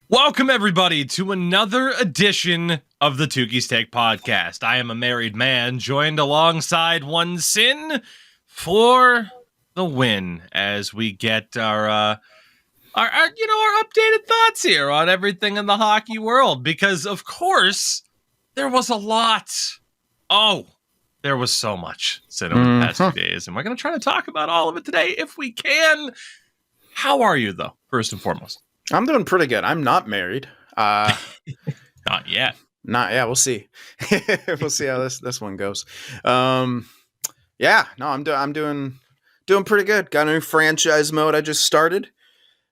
Welcome, everybody, to another edition of the Tougies Take podcast. I am a married man, joined alongside one sin for the win as we get our updated thoughts here on everything in the hockey world. Because, of course, there was a lot. Oh, there was so much said over the past few days, and we're going to try to talk about all of it today if we can. How are you, though, first and foremost? I'm doing pretty good. I'm not married. Not yet. Not yeah. We'll see. We'll see how this one goes. I'm doing pretty good. Got a new franchise mode I just started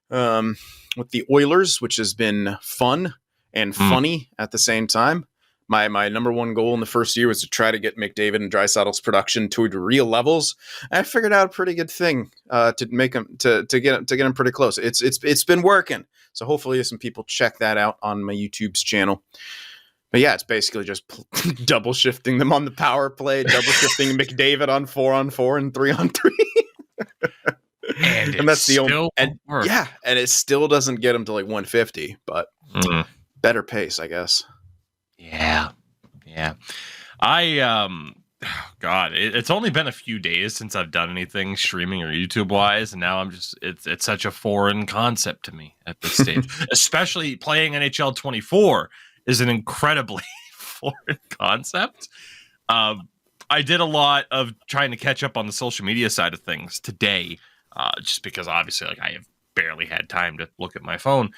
with the Oilers, which has been fun and funny at the same time. My number one goal in the first year was to try to get McDavid and Draisaitl's production to real levels. I figured out a pretty good thing to make them to get them pretty close. It's been working. So hopefully some people check that out on my YouTube's channel. But yeah, it's basically just double shifting them on the power play, double shifting McDavid on 4-on-4 and 3-on-3. And that's the only and it still doesn't get them to like 150, but better pace, I guess. Yeah. It's only been a few days since I've done anything streaming or YouTube wise, and now it's such a foreign concept to me at this stage. Especially playing NHL 24 is an incredibly foreign concept. I did a lot of trying to catch up on the social media side of things today, just because obviously I have barely had time to look at my phone.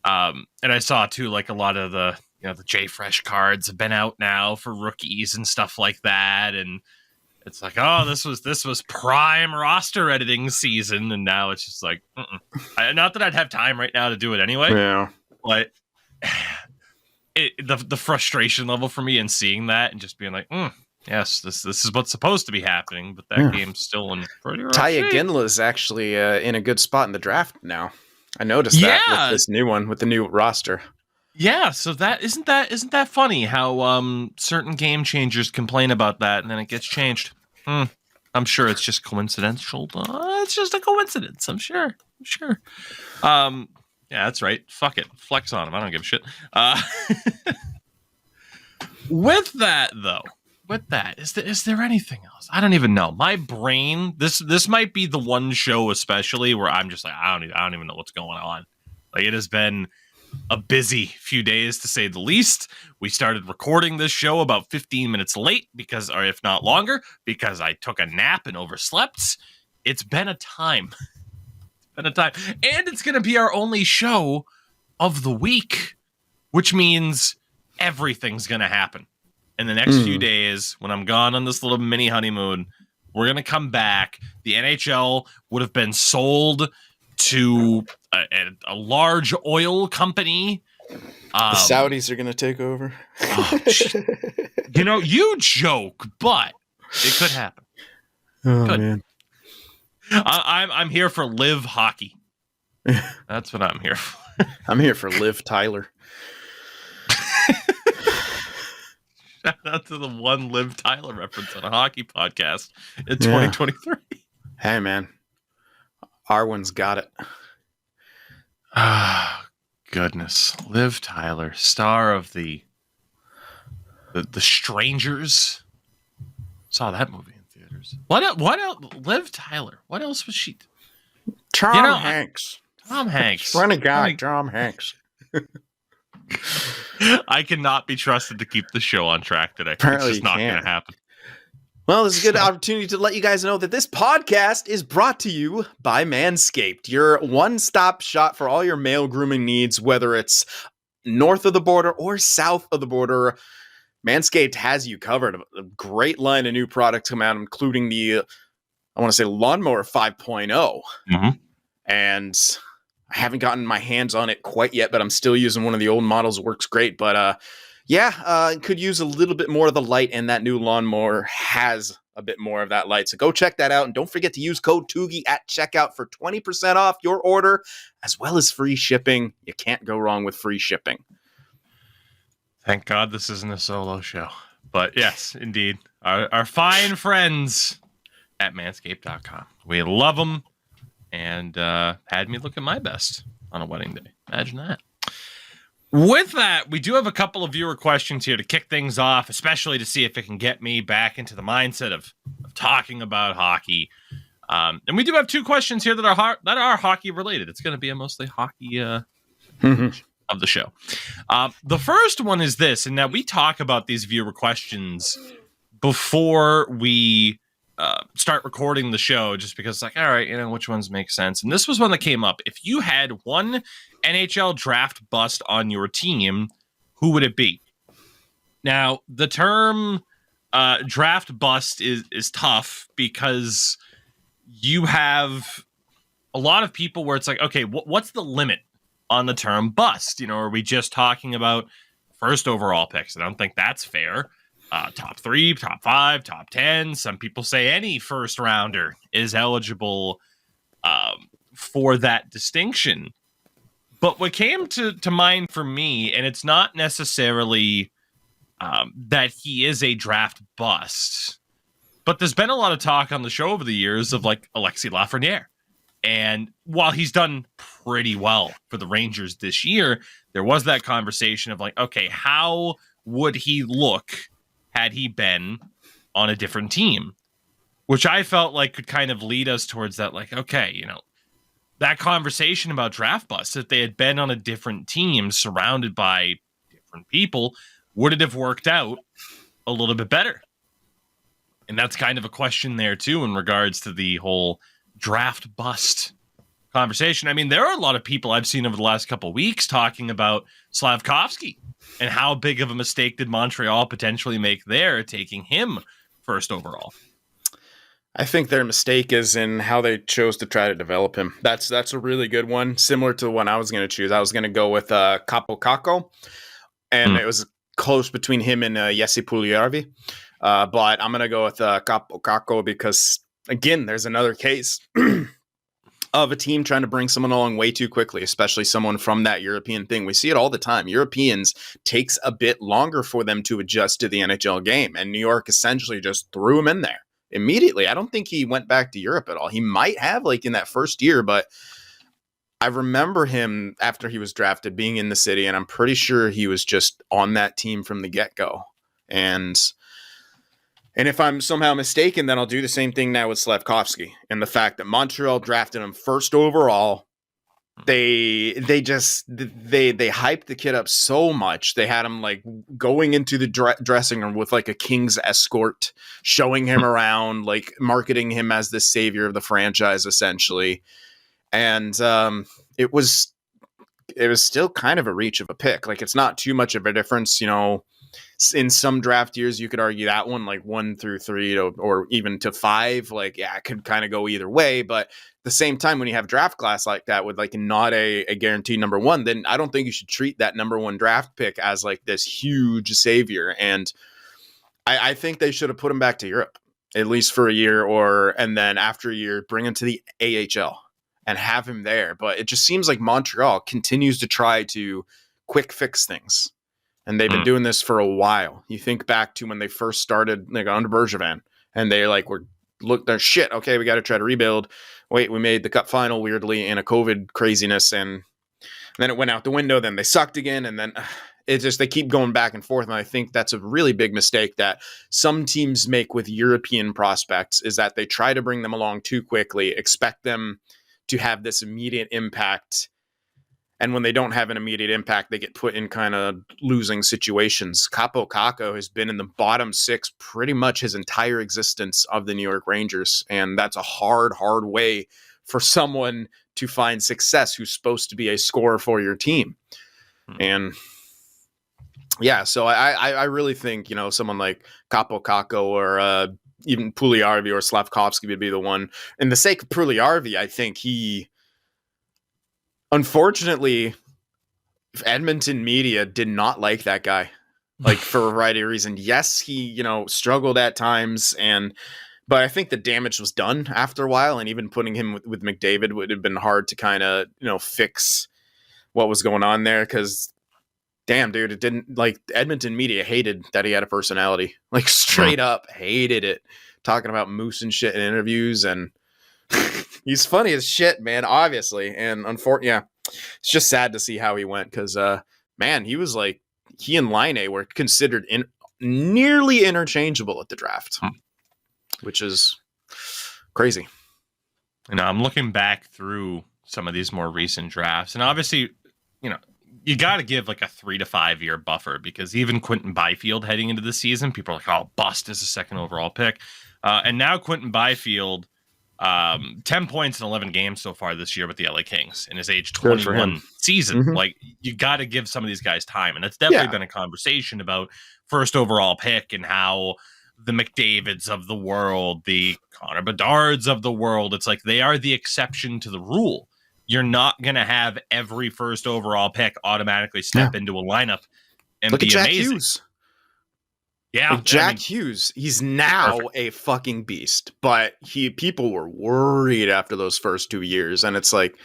And I saw too, like a lot of the JFresh cards have been out now for rookies and stuff like that. And it's like, oh, this was prime roster editing season. And now it's just like, not that I'd have time right now to do it anyway. Yeah. But the frustration level for me in seeing that and just being like, yes, this is what's supposed to be happening. But that game's still in pretty rough shape. Tyia is actually in a good spot in the draft now. I noticed that with this new one, with the new roster. Yeah, so that isn't that funny how certain game changers complain about that and then it gets changed. I'm sure it's just coincidental. It's just a coincidence. I'm sure. Yeah, that's right. Fuck it. Flex on him. I don't give a shit. With that, is there anything else? I don't even know. My brain. This might be the one show, especially where I'm just like I don't even know what's going on. Like it has been a busy few days, to say the least. We started recording this show about 15 minutes late or if not longer, because I took a nap and overslept. It's been a time. And it's going to be our only show of the week, which means everything's going to happen in the next few days. When I'm gone on this little mini honeymoon, we're going to come back. The NHL would have been sold to a large oil company. The Saudis are going to take over. You joke, but it could happen. Oh, man. I'm here for live hockey. That's what I'm here for. I'm here for Liv Tyler. Shout out to the one Liv Tyler reference on a hockey podcast in 2023. Hey, man. Arwen's got it. Ah, goodness. Liv Tyler, star of the Strangers. Saw that movie in theaters. What else? Liv Tyler. What else was she? Tom Hanks. Tom Hanks. Funny guy, Tom Hanks. I cannot be trusted to keep the show on track today. Apparently it's just not going to happen. Well, this is a good opportunity to let you guys know that this podcast is brought to you by Manscaped, your one-stop shop for all your male grooming needs, whether it's north of the border or south of the border. Manscaped has you covered. A great line of new products come out, including the, Lawnmower 5.0. And I haven't gotten my hands on it quite yet, but I'm still using one of the old models. It works great, but could use a little bit more of the light, and that new lawnmower has a bit more of that light. So go check that out, and don't forget to use code Tougie at checkout for 20% off your order, as well as free shipping. You can't go wrong with free shipping. Thank God this isn't a solo show. But yes, indeed, our fine friends at manscaped.com. We love them, and had me looking my best on a wedding day. Imagine that. With that, we do have a couple of viewer questions here to kick things off, especially to see if it can get me back into the mindset of talking about hockey. And we do have two questions here that are hockey related. It's going to be a mostly hockey of the show. The first one is this, and now we talk about these viewer questions before we start recording the show, just because it's like, all right, which ones make sense. And this was one that came up. If you had one NHL draft bust on your team, who would it be? Now, the term draft bust is tough because you have a lot of people where it's like, okay, what's the limit on the term bust? Are we just talking about first overall picks? I don't think that's fair. Top 3, top 5, top 10. Some people say any first rounder is eligible for that distinction. But what came to mind for me, and it's not necessarily that he is a draft bust, but there's been a lot of talk on the show over the years of like Alexis Lafreniere. And while he's done pretty well for the Rangers this year, there was that conversation of like, okay, how would he look had he been on a different team? Which I felt like could kind of lead us towards that, like, okay, that conversation about draft busts, if they had been on a different team surrounded by different people, would it have worked out a little bit better? And that's kind of a question there, too, in regards to the whole draft bust conversation. I mean, there are a lot of people I've seen over the last couple of weeks talking about Slavkovsky and how big of a mistake did Montreal potentially make there, taking him first overall. I think their mistake is in how they chose to try to develop him. That's a really good one, similar to the one I was going to choose. I was going to go with Kaapo Kakko, and it was close between him and Jesse Puljujärvi. But I'm going to go with Kaapo Kakko because, again, there's another case of a team trying to bring someone along way too quickly, especially someone from that European thing. We see it all the time. Europeans takes a bit longer for them to adjust to the NHL game, and New York essentially just threw him in there immediately. I don't think he went back to Europe at all. He might have like in that first year, but I remember him after he was drafted being in the city, and I'm pretty sure he was just on that team from the get-go. And if I'm somehow mistaken, then I'll do the same thing now with Slavkovsky. And the fact that Montreal drafted him first overall, they hyped the kid up so much. They had him like going into the dressing room with like a king's escort, showing him around, like marketing him as the savior of the franchise, essentially. And it was still kind of a reach of a pick. Like, it's not too much of a difference, in some draft years, you could argue that one like 1 through 3 or even to 5, like, yeah, it could kind of go either way. But at the same time, when you have draft class like that with like not a guaranteed number 1, then I don't think you should treat that number 1 draft pick as like this huge savior. And I think they should have put him back to Europe at least for a year, and then after a year, bring him to the AHL and have him there. But it just seems like Montreal continues to try to quick fix things. And they've been doing this for a while. You think back to when they first started, like under Bergevin, and they like they're shit. Okay, we got to try to rebuild. Wait, we made the cup final weirdly in a COVID craziness, and then it went out the window. Then they sucked again, and then it's just they keep going back and forth. And I think that's a really big mistake that some teams make with European prospects, is that they try to bring them along too quickly, expect them to have this immediate impact. And when they don't have an immediate impact, they get put in kind of losing situations. Kaapo Kakko has been in the bottom 6 pretty much his entire existence of the New York Rangers. And that's a hard way for someone to find success who's supposed to be a scorer for your team. And yeah, so I really think, someone like Kaapo Kakko or even Puljujärvi or Slavkovsky would be the one. In the sake of Puljujärvi, I think unfortunately, Edmonton media did not like that guy, like for a variety of reasons. Yes, he, struggled at times, but I think the damage was done after a while. And even putting him with McDavid would have been hard to kind of, fix what was going on there. Because, damn, dude, it didn't, like, Edmonton media hated that he had a personality, like straight up hated it, talking about moose and shit in interviews. And he's funny as shit, man, obviously. And unfortunately, yeah, it's just sad to see how he went, because man, he and Line were considered nearly interchangeable at the draft, which is crazy. You know, I'm looking back through some of these more recent drafts, and obviously, you know, you got to give like a 3 to 5 year buffer, because even Quentin Byfield heading into the season, people are like, oh, bust as a second overall pick. And now Quentin Byfield, 10 points in 11 games so far this year with the LA Kings in his age 21 season. Mm-hmm. Like, you got to give some of these guys time. And it's definitely been a conversation about first overall pick and how the McDavids of the world, the Connor Bedards of the world, it's like they are the exception to the rule. You're not going to have every first overall pick automatically step into a lineup and look be at Jack amazing. Hughes. Yeah, like Jack Hughes, he's now a fucking beast, but people were worried after those first 2 years, and it's like,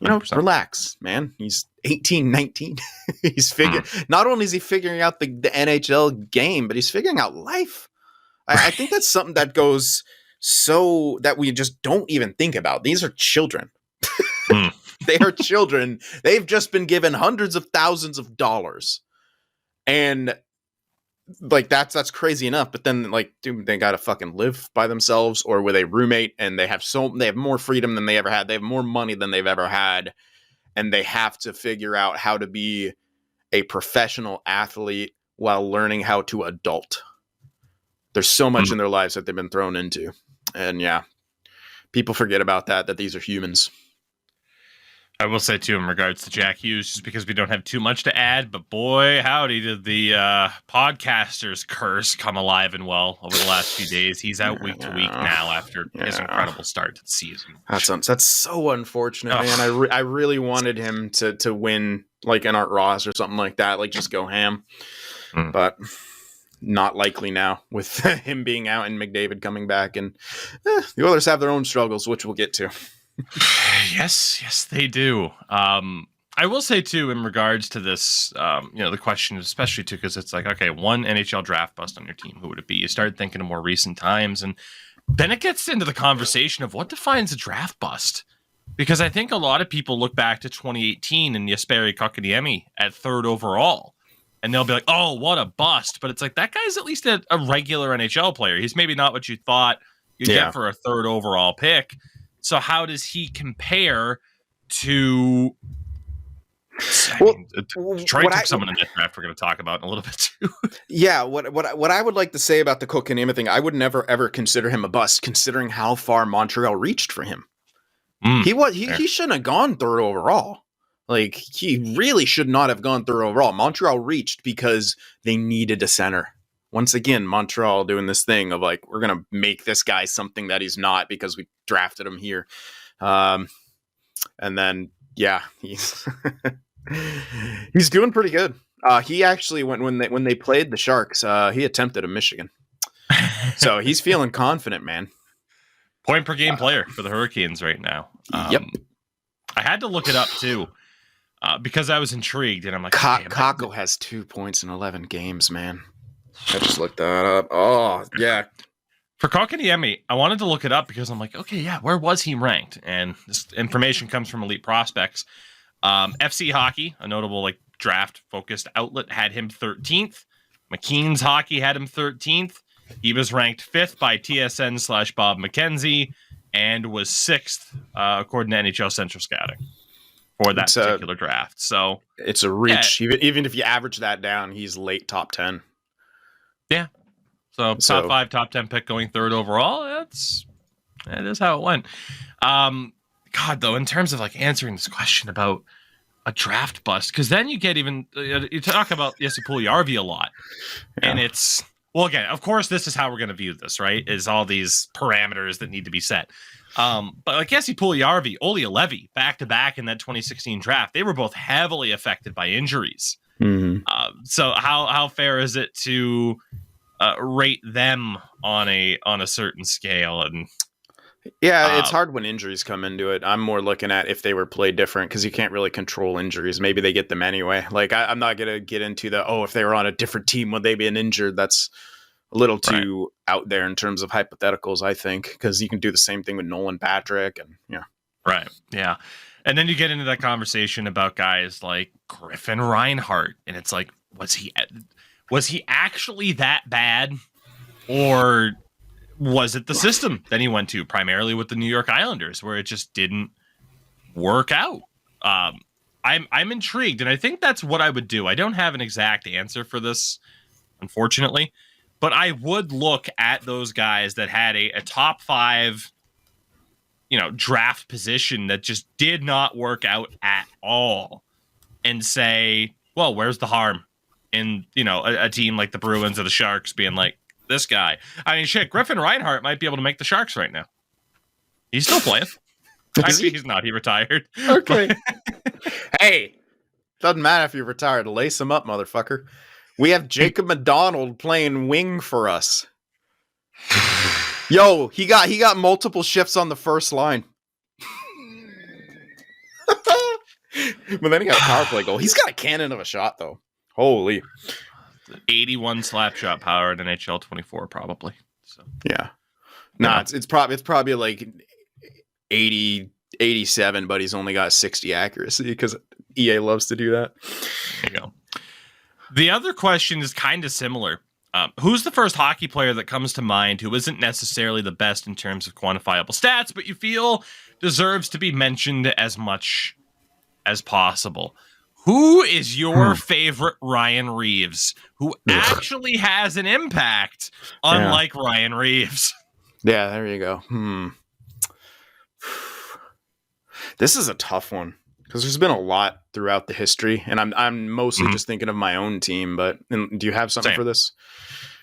you know, 100%. Relax, man. He's 18, 19. He's figuring. Not only is he figuring out the NHL game, but he's figuring out life. I think that's something that goes so that we just don't even think about. These are children. They are children. They've just been given hundreds of thousands of dollars, and like that's crazy enough. But then, like, dude, they gotta fucking live by themselves or with a roommate, and they have more freedom than they ever had. They have more money than they've ever had, and they have to figure out how to be a professional athlete while learning how to adult. There's so much in their lives that they've been thrown into, and people forget about that these are humans. I will say, too, in regards to Jack Hughes, just because we don't have too much to add, but boy, howdy, did the podcaster's curse come alive and well over the last few days. He's out week to week now after his incredible start to the season. That's so unfortunate, man. I really wanted him to win, like an Art Ross or something like that, like just go ham. But not likely now with him being out and McDavid coming back. And the Oilers have their own struggles, which we'll get to. Yes, they do. I will say, too, in regards to this, the question, especially, too, because it's like, okay, one NHL draft bust on your team, who would it be? You start thinking of more recent times, and then it gets into the conversation of what defines a draft bust. Because I think a lot of people look back to 2018 and Jesperi Kotkaniemi at 3rd overall, and they'll be like, oh, what a bust. But it's like, that guy's at least a regular NHL player. He's maybe not what you thought you'd get for a 3rd overall pick. So how does he compare to Troy took someone in that draft we're going to talk about in a little bit too. Yeah, what I would like to say about the Kotkaniemi thing, I would never ever consider him a bust, considering how far Montreal reached for him. He shouldn't have gone 3rd overall. Like, he really should not have gone 3rd overall. Montreal reached because they needed a center. Once again, Montreal doing this thing of like, we're going to make this guy something that he's not because we drafted him here. And then, he's he's doing pretty good. He actually, when they played the Sharks, he attempted a Michigan. So he's feeling confident, man. Point per game player for the Hurricanes right now. Yep. I had to look it up too. Because I was intrigued, and I'm like, Kakko has 2 points in 11 games, man. I just looked that up. Oh, yeah. For Kotkaniemi, I wanted to look it up because I'm like, okay, where was he ranked? And this information comes from Elite Prospects. FC Hockey, a notable draft-focused outlet, had him 13th. McKean's Hockey had him 13th. He was ranked 5th by TSN/Bob McKenzie and was 6th, according to NHL Central Scouting, for that particular draft. So it's a reach. Even if you average that down, he's late top 10. Yeah. So top 5, top 10 pick going 3rd overall. That is how it went. God, though, in terms of answering this question about a draft bust, because then you get you talk about Jesse Puljujarvi a lot, and it's, well, again, of course, this is how we're going to view this, right? Is all these parameters that need to be set. But Jesse Puljujarvi, Olli Levy, back to back in that 2016 draft, they were both heavily affected by injuries. Mm-hmm. So how fair is it to rate them on a certain scale? And it's hard when injuries come into it. I'm more looking at if they were played different, because you can't really control injuries. Maybe they get them anyway. I'm not gonna get into if they were on a different team, would they be injured? That's a little too out there in terms of hypotheticals, I think, because you can do the same thing with Nolan Patrick and Right. Yeah. And then you get into that conversation about guys like Griffin Reinhart, and it's like, was he actually that bad, or was it the system that he went to, primarily with the New York Islanders, where it just didn't work out? I'm intrigued, and I think that's what I would do. I don't have an exact answer for this, unfortunately, but I would look at those guys that had a top 5, draft position that just did not work out at all, and say, well, where's the harm in, a team like the Bruins or the Sharks being like, this guy? I mean, shit, Griffin Reinhart might be able to make the Sharks right now. He's still playing. Actually, he's not. He retired. Okay. Hey, doesn't matter if you're retired. Lace him up, motherfucker. We have Jacob McDonald playing wing for us. Yo, he got multiple shifts on the first line. But then he got a power play goal. He's got a cannon of a shot, though. Holy. 81 slap shot power in NHL 24, probably. So yeah. Nah, it's probably like 80, 87, but he's only got 60 accuracy because EA loves to do that. There you go. The other question is kind of similar. Who's the first hockey player that comes to mind who isn't necessarily the best in terms of quantifiable stats, but you feel deserves to be mentioned as much as possible? Who is your favorite Ryan Reeves who actually has an impact, unlike Ryan Reeves? Yeah, there you go. This is a tough one because there's been a lot throughout the history, and I'm mostly just thinking of my own team. But do you have something for this?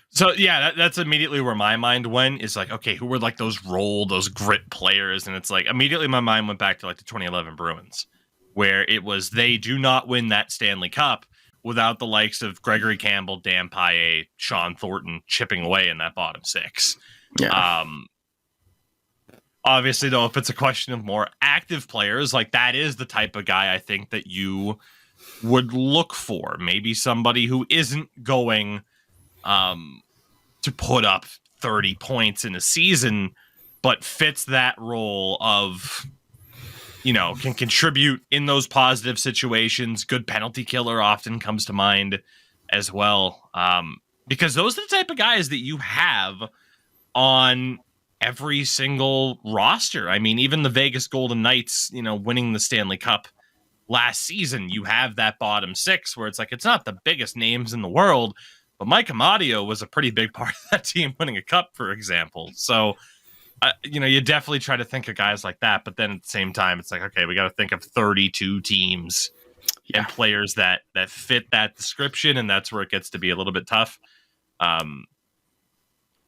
So yeah, that's immediately where my mind went. Is like, okay, who were like those grit players? And it's like immediately my mind went back to like the 2011 Bruins, where it was they do not win that Stanley Cup without the likes of Gregory Campbell, Dan Paille, Sean Thornton chipping away in that bottom 6. Yeah. Obviously, though, if it's a question of more active players, like that is the type of guy I think that you would look for. Maybe somebody who isn't going to put up 30 points in a season, but fits that role of, can contribute in those positive situations. Good penalty killer often comes to mind as well. Because those are the type of guys that you have on every single roster. I mean, even the Vegas Golden Knights, winning the Stanley Cup last season, you have that bottom 6 where it's like, it's not the biggest names in the world, but Mike Amadio was a pretty big part of that team winning a cup, for example. So, you definitely try to think of guys like that, but then at the same time, it's like, okay, we got to think of 32 teams and players that fit that description, and that's where it gets to be a little bit tough.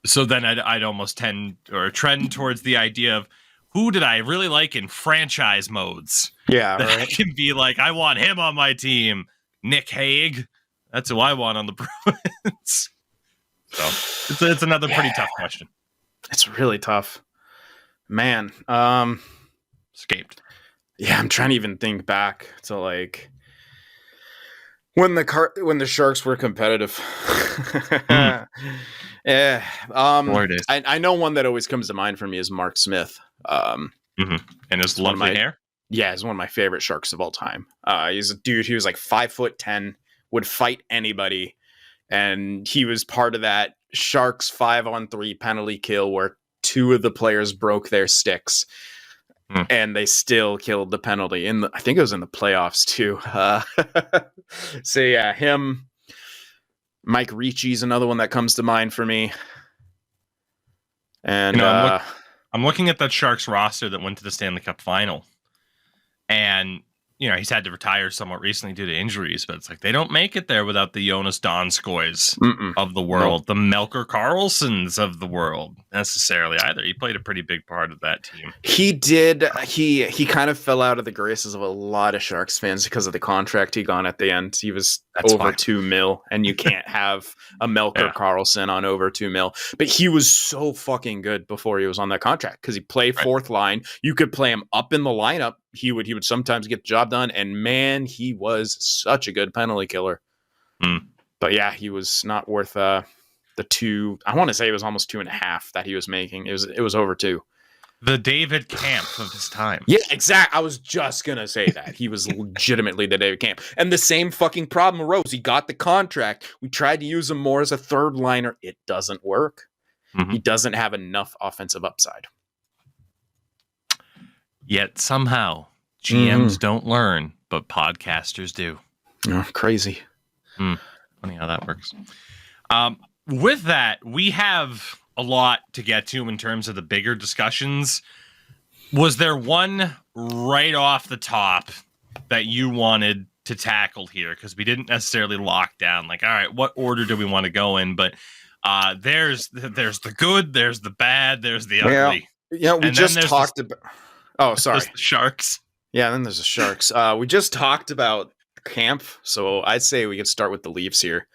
So then I'd almost trend towards the idea of who did I really like in franchise modes? Yeah, that I can be like, I want him on my team. Nick Hague, that's who I want on the Bruins. So it's another pretty tough question. It's really tough, man. Escaped. Yeah, I'm trying to even think back to like when the Sharks were competitive. Yeah. I know one that always comes to mind for me is Mark Smith. And his lovely hair. Yeah, he's one of my favorite Sharks of all time. He's a dude. He was like 5'10", would fight anybody, and he was part of that Sharks 5-on-3 penalty kill where 2 of the players broke their sticks, and they still killed the penalty. I think it was in the playoffs too. So yeah, him. Mike Ricci's another one that comes to mind for me. And I'm looking at that Sharks roster that went to the Stanley Cup final, and he's had to retire somewhat recently due to injuries, but it's like they don't make it there without the Jonas Donskoys of the world, the Melker Karlssons of the world, necessarily either. He played a pretty big part of that team. He did. He kind of fell out of the graces of a lot of Sharks fans because of the contract he got at the end. He was over $2 million, and you can't have a Melker Karlsson on over $2 million. But he was so fucking good before he was on that contract because he played fourth line. You could play him up in the lineup. He would sometimes get the job done, and man, he was such a good penalty killer. But yeah, he was not worth the 2. I want to say it was almost 2.5 that he was making. It was over 2. The David Camp of his time. Yeah, exactly. I was just going to say that. He was legitimately the David Camp. And the same fucking problem arose. He got the contract. We tried to use him more as a third liner. It doesn't work. He doesn't have enough offensive upside. Yet somehow GMs don't learn, but podcasters do. Oh, crazy. Funny how that works. With that, we have a lot to get to in terms of the bigger discussions. Was there one right off the top that you wanted to tackle here? Because we didn't necessarily lock down, like, all right, what order do we want to go in? But there's the good, there's the bad, there's the ugly. Yeah, we just talked about... Oh, sorry. The Sharks. Yeah, then there's the Sharks. We just talked about Camp, so I'd say we could start with the Leafs here.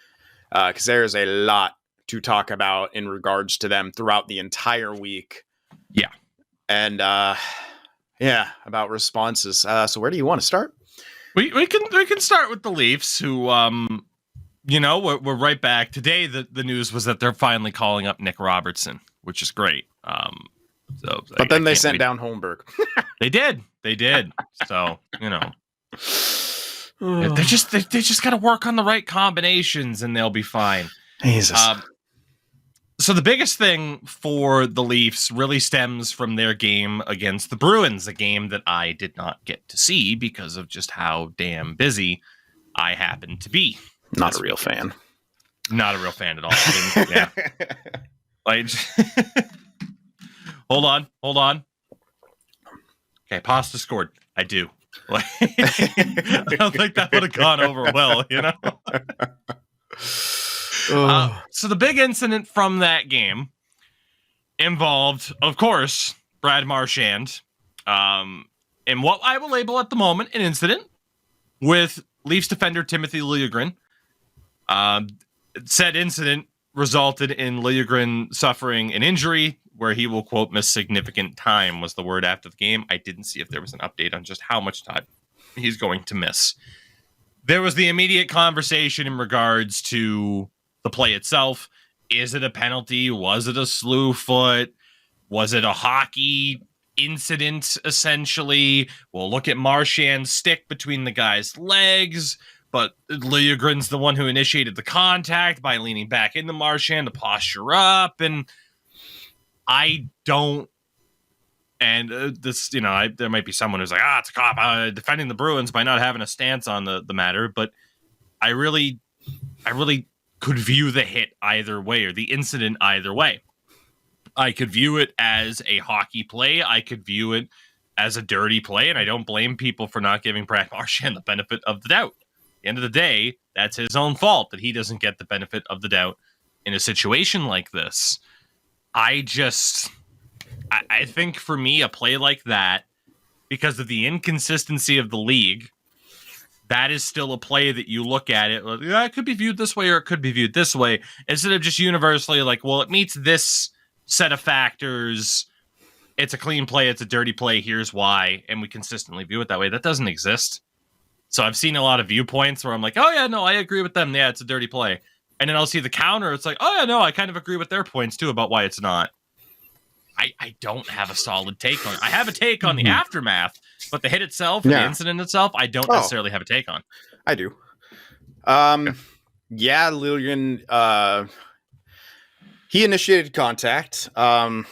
Because there's a lot to talk about in regards to them throughout the entire week. Yeah. And about responses. So where do you want to start? We can start with the Leafs, who we're right back. Today the news was that they're finally calling up Nick Robertson, which is great. But then they sent down Holmberg. They did. So, they just got to work on the right combinations and they'll be fine. Jesus. So the biggest thing for the Leafs really stems from their game against the Bruins, a game that I did not get to see because of just how damn busy I happened to be. Not a real fan. Not a real fan at all. Yeah. Like, hold on. Okay, Pasta scored. I do. Like, I don't think that would have gone over well, So the big incident from that game involved, of course, Brad Marchand, and what I will label at the moment an incident with Leafs defender Timothy Liljegren. Said incident resulted in Liljegren suffering an injury where he will, quote, miss significant time was the word after the game. I didn't see if there was an update on just how much time he's going to miss. There was the immediate conversation in regards to the play itself. Is it a penalty? Was it a slew foot? Was it a hockey incident, essentially? We'll look at Marchand's stick between the guy's legs, but Liljegren's the one who initiated the contact by leaning back into Marchand to posture up, and I don't... And there might be someone who's like, it's a cop defending the Bruins by not having a stance on the matter, but I really could view the hit either way, or the incident either way. I could view it as a hockey play. I could view it as a dirty play, and I don't blame people for not giving Brad Marchand the benefit of the doubt. At the end of the day, that's his own fault that he doesn't get the benefit of the doubt in a situation like this. I think for me, a play like that, because of the inconsistency of the league, that is still a play that you look at it, like, it could be viewed this way or it could be viewed this way, instead of just universally like, well, it meets this set of factors. It's a clean play. It's a dirty play. Here's why. And we consistently view it that way. That doesn't exist. So I've seen a lot of viewpoints where I'm like, oh yeah, no, I agree with them. Yeah, it's a dirty play. And then I'll see the counter. It's like, oh yeah, no, I kind of agree with their points too about why it's not. I don't have a solid take on it. I have a take on the aftermath, but the hit itself, the incident itself, I don't necessarily have a take on. I do. Yeah, Liljegren, he initiated contact. The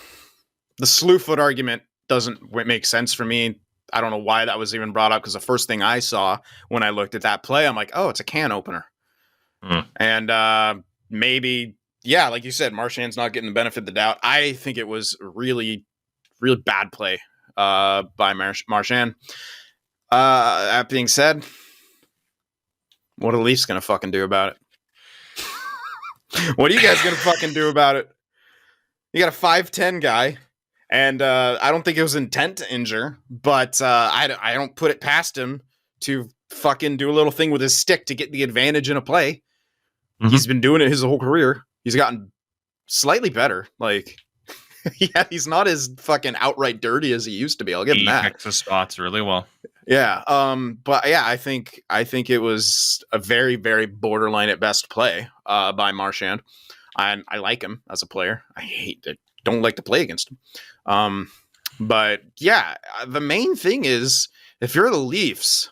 slew foot argument doesn't make sense for me. I don't know why that was even brought up, because the first thing I saw when I looked at that play, I'm like, oh, it's a can opener. And maybe... Yeah, like you said, Marchand's not getting the benefit of the doubt. I think it was really, really bad play by Marchand. That being said, what are the Leafs going to fucking do about it? What are you guys going to fucking do about it? You got a 5'10" guy, and I don't think it was intent to injure, but I don't put it past him to fucking do a little thing with his stick to get the advantage in a play. He's been doing it his whole career. He's gotten slightly better. Like, yeah, he's not as fucking outright dirty as he used to be. I'll give him that. He picks his spots really well. Yeah. But yeah, I think it was a very, very borderline at best play by Marchand. I like him as a player. Don't like to play against him. But yeah, the main thing is if you're the Leafs,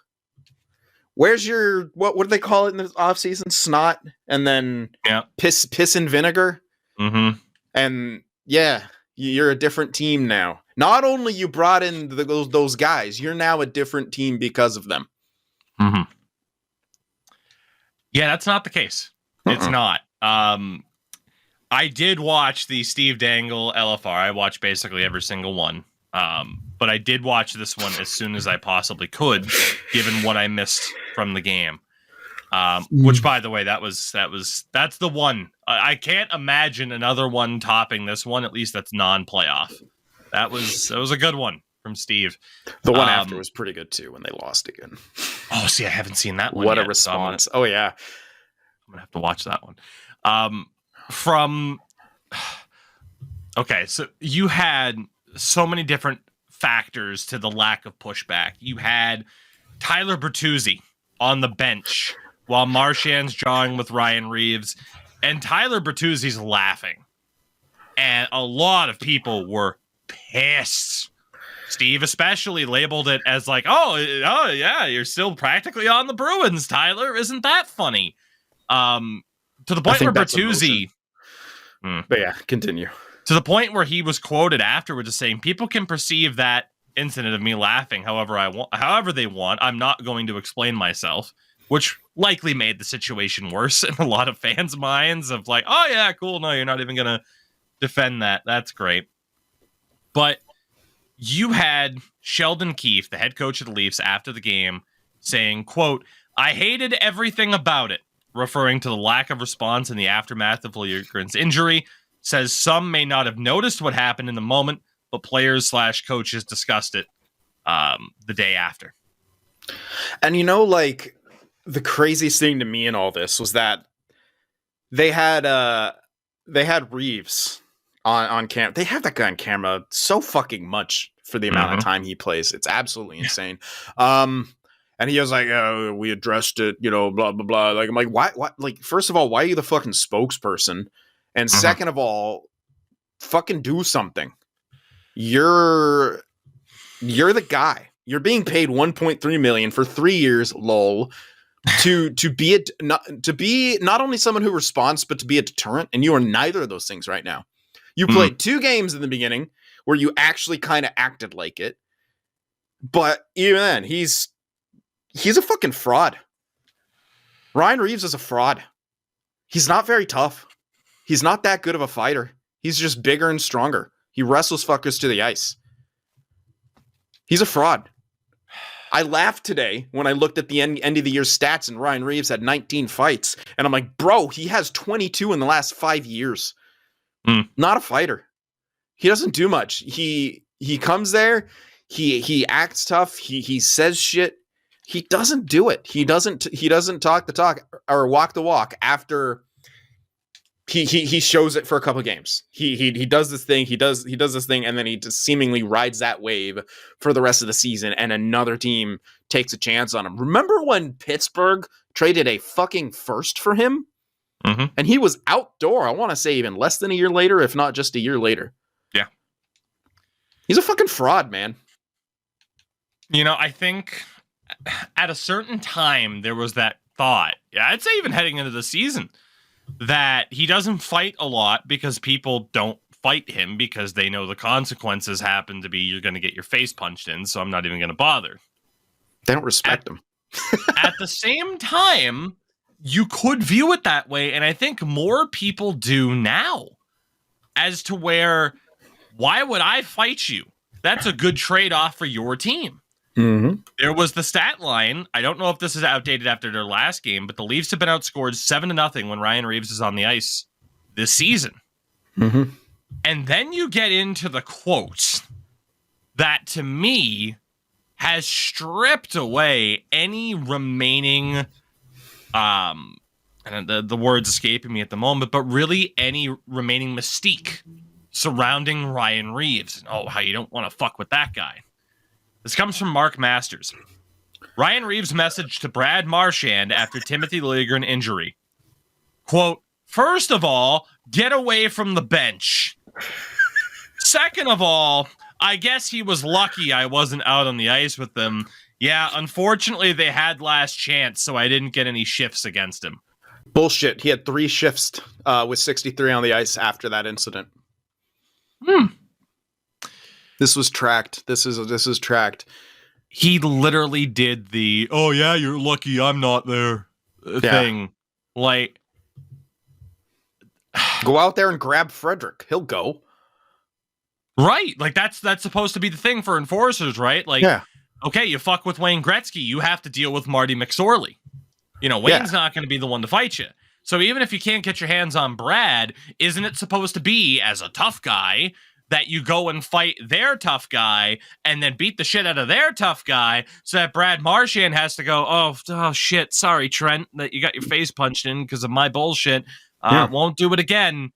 where's your what do they call it in the offseason? Snot and then piss and vinegar. Mm-hmm. And yeah, you're a different team now. Not only you brought in those guys, you're now a different team because of them. Mm-hmm. Yeah, that's not the case. It's not. I did watch the Steve Dangle LFR. I watched basically every single one. But I did watch this one as soon as I possibly could, given what I missed from the game. Which, by the way, that's the one. I can't imagine another one topping this one. At least that's non-playoff. That was a good one from Steve. The one after was pretty good too when they lost again. Oh, see, I haven't seen that one. What yet, a response! Oh yeah, I'm gonna have to watch that one. Okay, so you had so many different factors to the lack of pushback. You had Tyler Bertuzzi on the bench while Marchand's jawing with Ryan Reeves, and Tyler Bertuzzi's laughing. And a lot of people were pissed. Steve especially labeled it as like, oh yeah, you're still practically on the Bruins, Tyler. Isn't that funny? To the point where Bertuzzi... But yeah, continue. To the point where he was quoted afterwards as saying, people can perceive that incident of me laughing however they want. I'm not going to explain myself, which likely made the situation worse in a lot of fans' minds of like, oh yeah, cool. No, you're not even going to defend that. That's great. But you had Sheldon Keefe, the head coach of the Leafs, after the game saying, quote, I hated everything about it, referring to the lack of response in the aftermath of Liljegren's injury. Says some may not have noticed what happened in the moment, but players/coaches discussed it the day after. And like the craziest thing to me in all this was that they had Reeves on camera. They have that guy on camera so fucking much for the amount of time he plays. It's absolutely insane. And he was like, oh, we addressed it, blah, blah, blah. Like, I'm like, why? Like, first of all, why are you the fucking spokesperson? And second of all, fucking do something. You're the guy. You're being paid $1.3 million for 3 years, lol, to be not only someone who responds, but to be a deterrent. And you are neither of those things right now. You played 2 games in the beginning where you actually kind of acted like it. But even then, he's a fucking fraud. Ryan Reeves is a fraud. He's not very tough. He's not that good of a fighter. He's just bigger and stronger. He wrestles fuckers to the ice. He's a fraud. I laughed today when I looked at the end of the year stats and Ryan Reeves had 19 fights. And I'm like, bro, he has 22 in the last 5 years. Not a fighter. He doesn't do much. He comes there. He acts tough. He says shit. He doesn't do it. He doesn't talk the talk or walk the walk after he shows it for a couple of games. He does this thing. He does this thing, and then he just seemingly rides that wave for the rest of the season, and another team takes a chance on him. Remember when Pittsburgh traded a fucking first for him? And he was outdoor, I want to say even less than a year later, if not just a year later. Yeah. He's a fucking fraud, man. I think at a certain time, there was that thought, I'd say even heading into the season, that he doesn't fight a lot because people don't fight him because they know the consequences happen to be you're going to get your face punched in, so I'm not even going to bother. They don't respect him. At the same time, you could view it that way, and I think more people do now, as to where, why would I fight you? That's a good trade-off for your team. There was the stat line. I don't know if this is outdated after their last game, but the Leafs have been outscored 7-0 when Ryan Reeves is on the ice this season. And then you get into the quotes that, to me, has stripped away any remaining, and the word's escaping me at the moment, but really any remaining mystique surrounding Ryan Reeves. And, oh, how you don't want to fuck with that guy. This comes from Mark Masters. Ryan Reeves' message to Brad Marchand after Timothy Liljegren injury. Quote, first of all, get away from the bench. Second of all, I guess he was lucky I wasn't out on the ice with them. Yeah, unfortunately, they had last chance, so I didn't get any shifts against him. Bullshit. He had 3 shifts with 63 on the ice after that incident. This was tracked. This is tracked. He literally did the, oh yeah, you're lucky I'm not there thing. Like, go out there and grab Frederick. He'll go. Right. Like, that's supposed to be the thing for enforcers, right? Like, okay, you fuck with Wayne Gretzky, you have to deal with Marty McSorley. You know, Wayne's not going to be the one to fight you. So even if you can't get your hands on Brad, isn't it supposed to be, as a tough guy, that you go and fight their tough guy and then beat the shit out of their tough guy so that Brad Marchand has to go, oh shit, sorry, Trent, that you got your face punched in because of my bullshit. Won't do it again.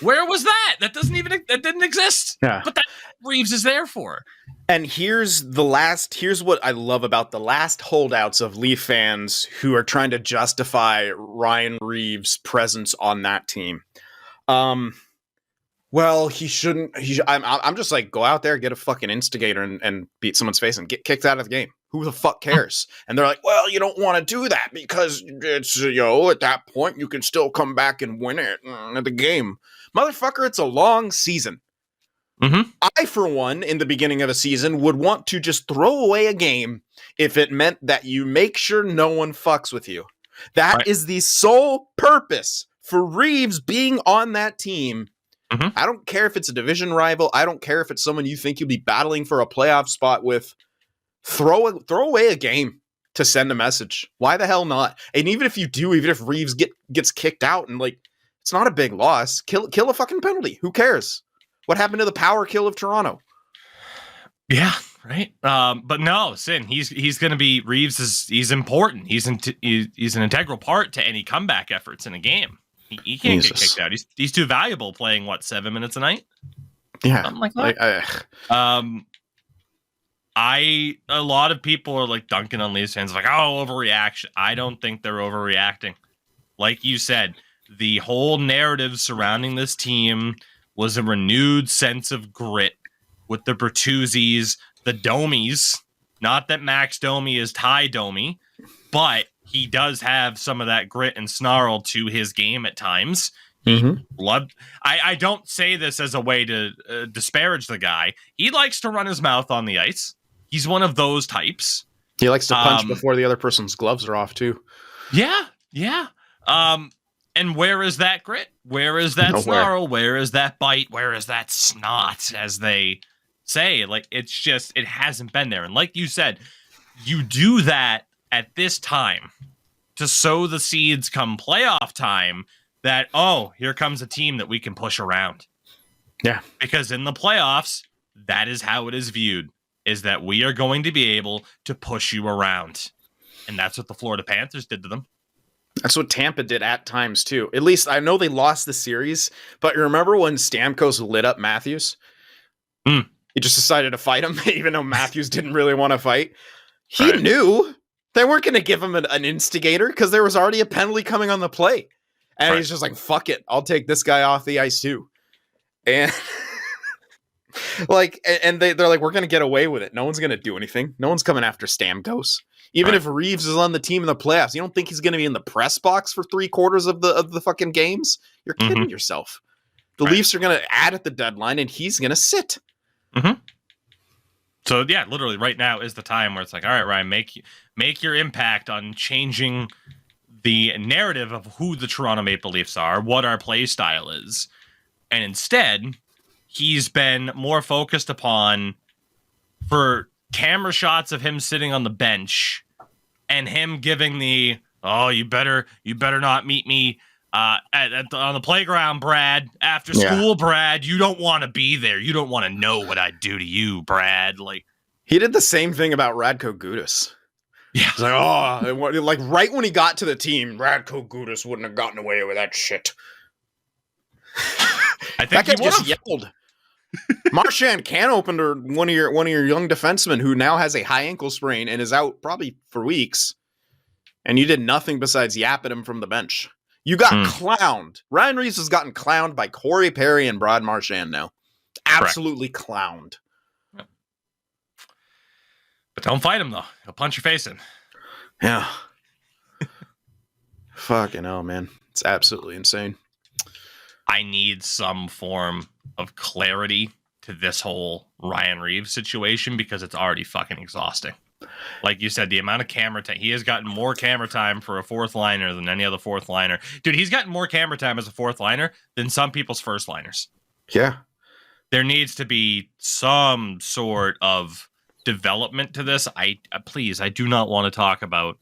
Where was that? That didn't exist. Yeah. But that's what Reeves is there for. And here's what I love about the last holdouts of Leaf fans who are trying to justify Ryan Reeves' presence on that team. Well, he shouldn't. I'm just like, go out there, get a fucking instigator and beat someone's face and get kicked out of the game. Who the fuck cares? And they're like, well, you don't want to do that because it's, at that point you can still come back and win it at the game. Motherfucker, it's a long season. Mm-hmm. I, for one, in the beginning of a season, would want to just throw away a game if it meant that you make sure no one fucks with you. That is the sole purpose for Reeves being on that team. Mm-hmm. I don't care if it's a division rival. I don't care if it's someone you think you'll be battling for a playoff spot with. Throw away a game to send a message. Why the hell not? And even if you do, even if Reeves gets kicked out and like, it's not a big loss. Kill a fucking penalty. Who cares? What happened to the power kill of Toronto? Yeah, right. But no, Sin. He's going to be he's important. He's an integral part to any comeback efforts in a game. He can't get kicked out. He's too valuable playing 7 minutes a night. Yeah, something like that. A lot of people are like dunking on Leafs fans, like, oh, overreaction. I don't think they're overreacting. Like you said, the whole narrative surrounding this team was a renewed sense of grit with the Bertuzzi's, the Domies. Not that Max Domi is Ty Domi, but he does have some of that grit and snarl to his game at times. He loved. I don't say this as a way to disparage the guy. He likes to run his mouth on the ice. He's one of those types. He likes to punch before the other person's gloves are off, too. Yeah. And where is that grit? Where is that snarl? Where is that bite? Where is that snot, as they say? Like, it hasn't been there. And like you said, you do that at this time to sow the seeds come playoff time that, here comes a team that we can push around. Yeah. Because in the playoffs, that is how it is viewed, is that we are going to be able to push you around. And that's what the Florida Panthers did to them. That's what Tampa did at times, too. At least I know they lost the series, but you remember when Stamkos lit up Matthews? He just decided to fight him, even though Matthews didn't really want to fight. He knew they weren't going to give him an instigator because there was already a penalty coming on the play. And he's just like, fuck it. I'll take this guy off the ice, too. And... they're like, we're going to get away with it. No one's going to do anything. No one's coming after Stamkos. Even if Reeves is on the team in the playoffs, you don't think he's going to be in the press box for 3/4 of the fucking games? You're kidding yourself. The Leafs are going to add at the deadline, and he's going to sit. So, yeah, literally right now is the time where it's like, all right, Ryan, make your impact on changing the narrative of who the Toronto Maple Leafs are, what our play style is. And instead... he's been more focused upon for camera shots of him sitting on the bench and him giving the, you better not meet me on the playground, Brad. After school, Brad. You don't want to be there. You don't want to know what I do to you, Brad. Like, he did the same thing about Radko Gudas. Yeah, he's like, like right when he got to the team, Radko Gudas wouldn't have gotten away with that shit. I think that guy just yelled. Marchand can open to one of your young defensemen who now has a high ankle sprain and is out probably for weeks. And you did nothing besides yap at him from the bench. You got clowned. Ryan Reeves has gotten clowned by Corey Perry and Brad Marchand now. Absolutely clowned. But don't fight him, though. He'll punch your face in. Yeah. Fucking hell, man. It's absolutely insane. I need some form of clarity to this whole Ryan Reeves situation because it's already fucking exhausting. Like you said, the amount of camera time. He has gotten more camera time for a fourth liner than any other fourth liner. Dude, he's gotten more camera time as a fourth liner than some people's first liners. Yeah. There needs to be some sort of development to this. I do not want to talk about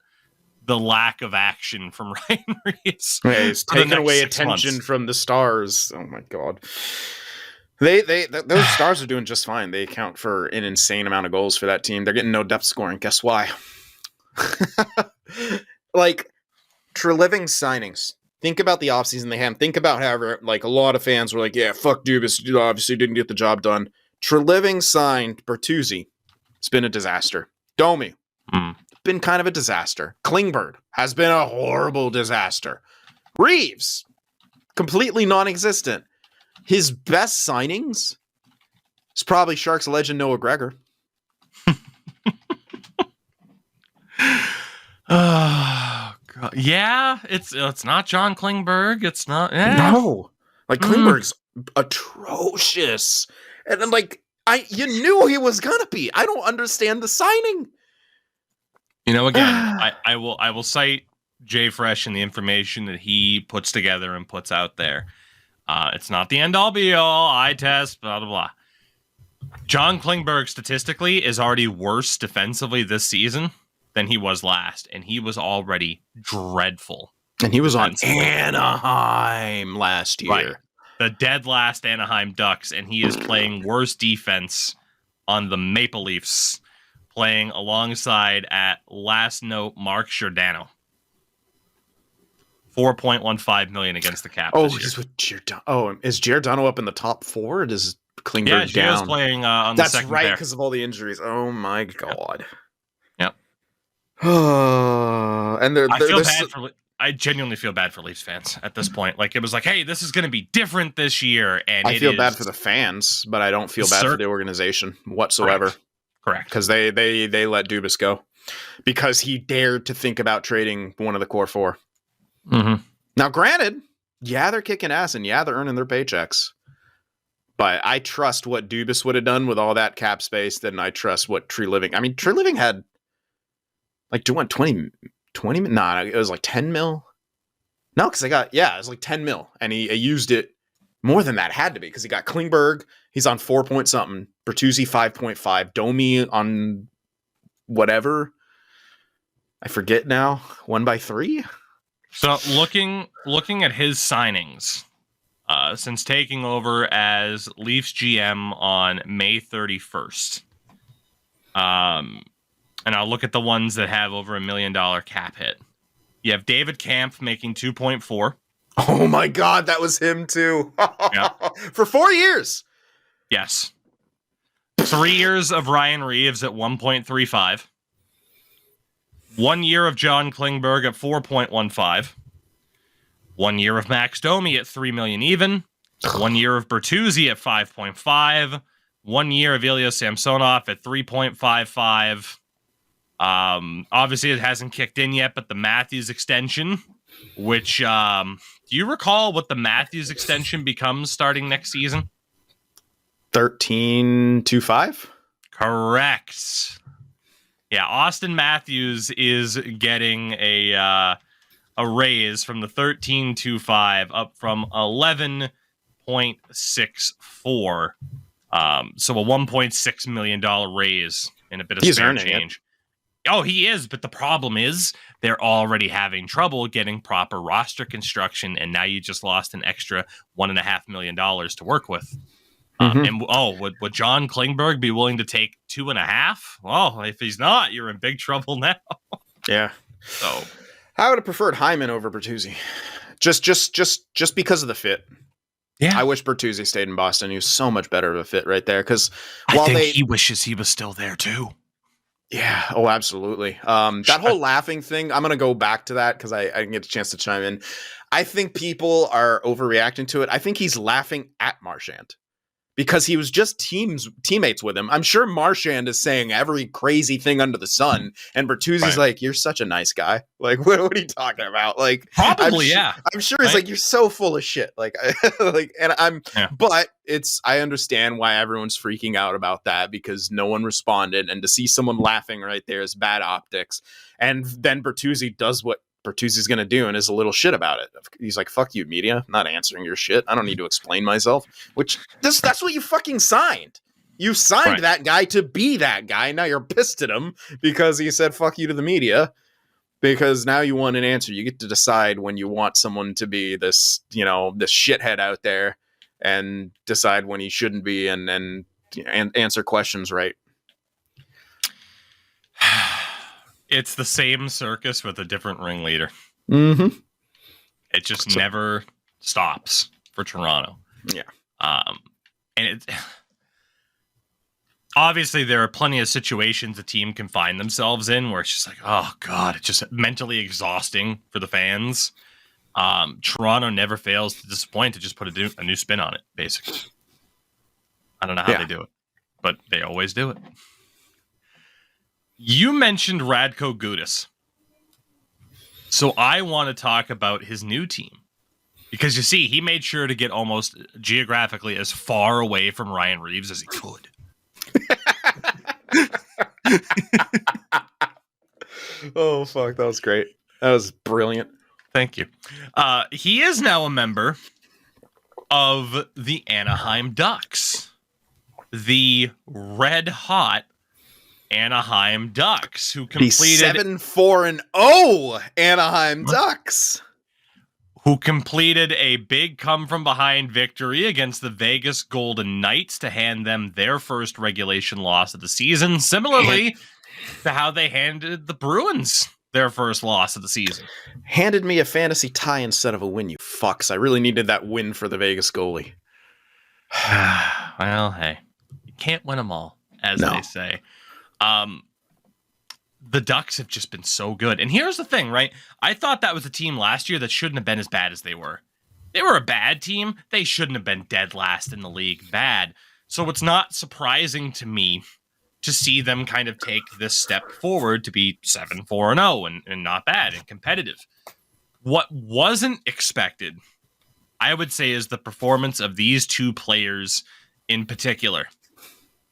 the lack of action from Ryan Reeves. Yeah, he's taking away attention from the Stars. Oh my god. Those Stars are doing just fine. They account for an insane amount of goals for that team. They're getting no depth scoring. Guess why? Like, Treliving signings. Think about the offseason they had. Think about how, like, a lot of fans were like, yeah, fuck Dubas. Obviously didn't get the job done. Treliving signed Bertuzzi. It's been a disaster. Domi. Been kind of a disaster. Klingberg has been a horrible disaster. Reeves. Completely non-existent. His best signings is probably Sharks legend Noah Gregor. Oh god. Yeah, it's not John Klingberg. It's not. No. Like, Klingberg's atrocious. And then, like, you knew he was gonna be. I don't understand the signing. You know, again, I will cite Jay Fresh and the information that he puts together and puts out there. It's not the end all be all. Eye test, blah blah blah. John Klingberg statistically is already worse defensively this season than he was last, and he was already dreadful. And he was on Anaheim last year. Right. The dead last Anaheim Ducks, and he is playing worse defense on the Maple Leafs, playing alongside, at last note, Mark Giordano. $4.15 million against the Cap. Oh, he's with Giordano. Oh, is Giordano up in the top four? Or does Klingberg down? Yeah, Gio's playing on the second pair. That's right, because of all the injuries. Oh my god. Yep. And I genuinely feel bad for Leafs fans at this point. Like, it was like, hey, this is going to be different this year, and I feel bad for the fans, but I don't feel bad for the organization whatsoever. Correct. Because they let Dubas go because he dared to think about trading one of the core four. Mm-hmm. Now, granted, yeah, they're kicking ass and yeah, they're earning their paychecks. But I trust what Dubas would have done with all that cap space than I trust what Treliving. I mean, Treliving had like, do you want 20? Nah, it was like 10 mil. No, because it was like 10 mil. And he used it more than that, had to be, because he got Klingberg. He's on 4 point something. Bertuzzi 5.5. Domi on whatever. I forget now. 1/3. So looking at his signings since taking over as Leafs GM on May 31st. And I'll look at the ones that have over $1 million cap hit. You have David Kampf making 2.4. Oh my God, that was him too. Yep. For 4 years. Yes. 3 years of Ryan Reeves at 1.35. 1 year of John Klingberg at 4.15. 1 year of Max Domi at $3 million even. 1 year of Bertuzzi at 5.5. 1 year of Ilya Samsonov at 3.55. Obviously it hasn't kicked in yet, but the Matthews extension, which do you recall what the Matthews extension becomes starting next season? 13.25? Correct. Yeah, Austin Matthews is getting a raise from the 13.25 up from 11.64. So a $1.6 million raise in a bit of spare change. Oh, he is, but the problem is they're already having trouble getting proper roster construction, and now you just lost an extra $1.5 million to work with. Would John Klingberg be willing to take 2.5? Well, if he's not, you're in big trouble now. Yeah. So I would have preferred Hyman over Bertuzzi, just because of the fit. Yeah, I wish Bertuzzi stayed in Boston. He was so much better of a fit right there. Because he wishes he was still there too. Yeah. Oh, absolutely. That whole laughing thing, I'm going to go back to that because I didn't get a chance to chime in. I think people are overreacting to it. I think he's laughing at Marchand. because he was just teammates with him. I'm sure Marchand is saying every crazy thing under the sun, and Bertuzzi's like, "You're such a nice guy." Like, what are you talking about? Like, probably, I'm sure he's like, "You're so full of shit." Like, but I understand why everyone's freaking out about that, because no one responded, and to see someone laughing right there is bad optics. And then Bertuzzi does what Bertuzzi's going to do and is a little shit about it. He's like, "Fuck you, media. I'm not answering your shit. I don't need to explain myself." Which that's what you fucking signed. You signed that guy to be that guy. Now you're pissed at him because he said "fuck you" to the media, because now you want an answer. You get to decide when you want someone to be this, this shithead out there, and decide when he shouldn't be, and answer questions right. It's the same circus with a different ringleader. Mm-hmm. It just never stops for Toronto. Yeah. And it's obviously there are plenty of situations a team can find themselves in where it's just like, oh God, it's just mentally exhausting for the fans. Toronto never fails to disappoint, to just put a new spin on it, basically. I don't know how they do it, but they always do it. You mentioned Radko Gudas. So I want to talk about his new team. Because you see, he made sure to get almost geographically as far away from Ryan Reeves as he could. Oh, fuck. That was great. That was brilliant. Thank you. He is now a member of the Anaheim Ducks. The red hot Anaheim Ducks, who completed 7-4-0 Anaheim Ducks, who completed a big come from behind victory against the Vegas Golden Knights to hand them their first regulation loss of the season, similarly to how they handed the Bruins their first loss of the season. Handed me a fantasy tie instead of a win, you fucks. I really needed that win for the Vegas goalie. Well, hey, you can't win them all, as they say. The Ducks have just been so good. And here's the thing, right? I thought that was a team last year that shouldn't have been as bad as they were. They were a bad team. They shouldn't have been dead last in the league. Bad. So it's not surprising to me to see them kind of take this step forward to be 7-4-0 and not bad and competitive. What wasn't expected, I would say, is the performance of these two players in particular.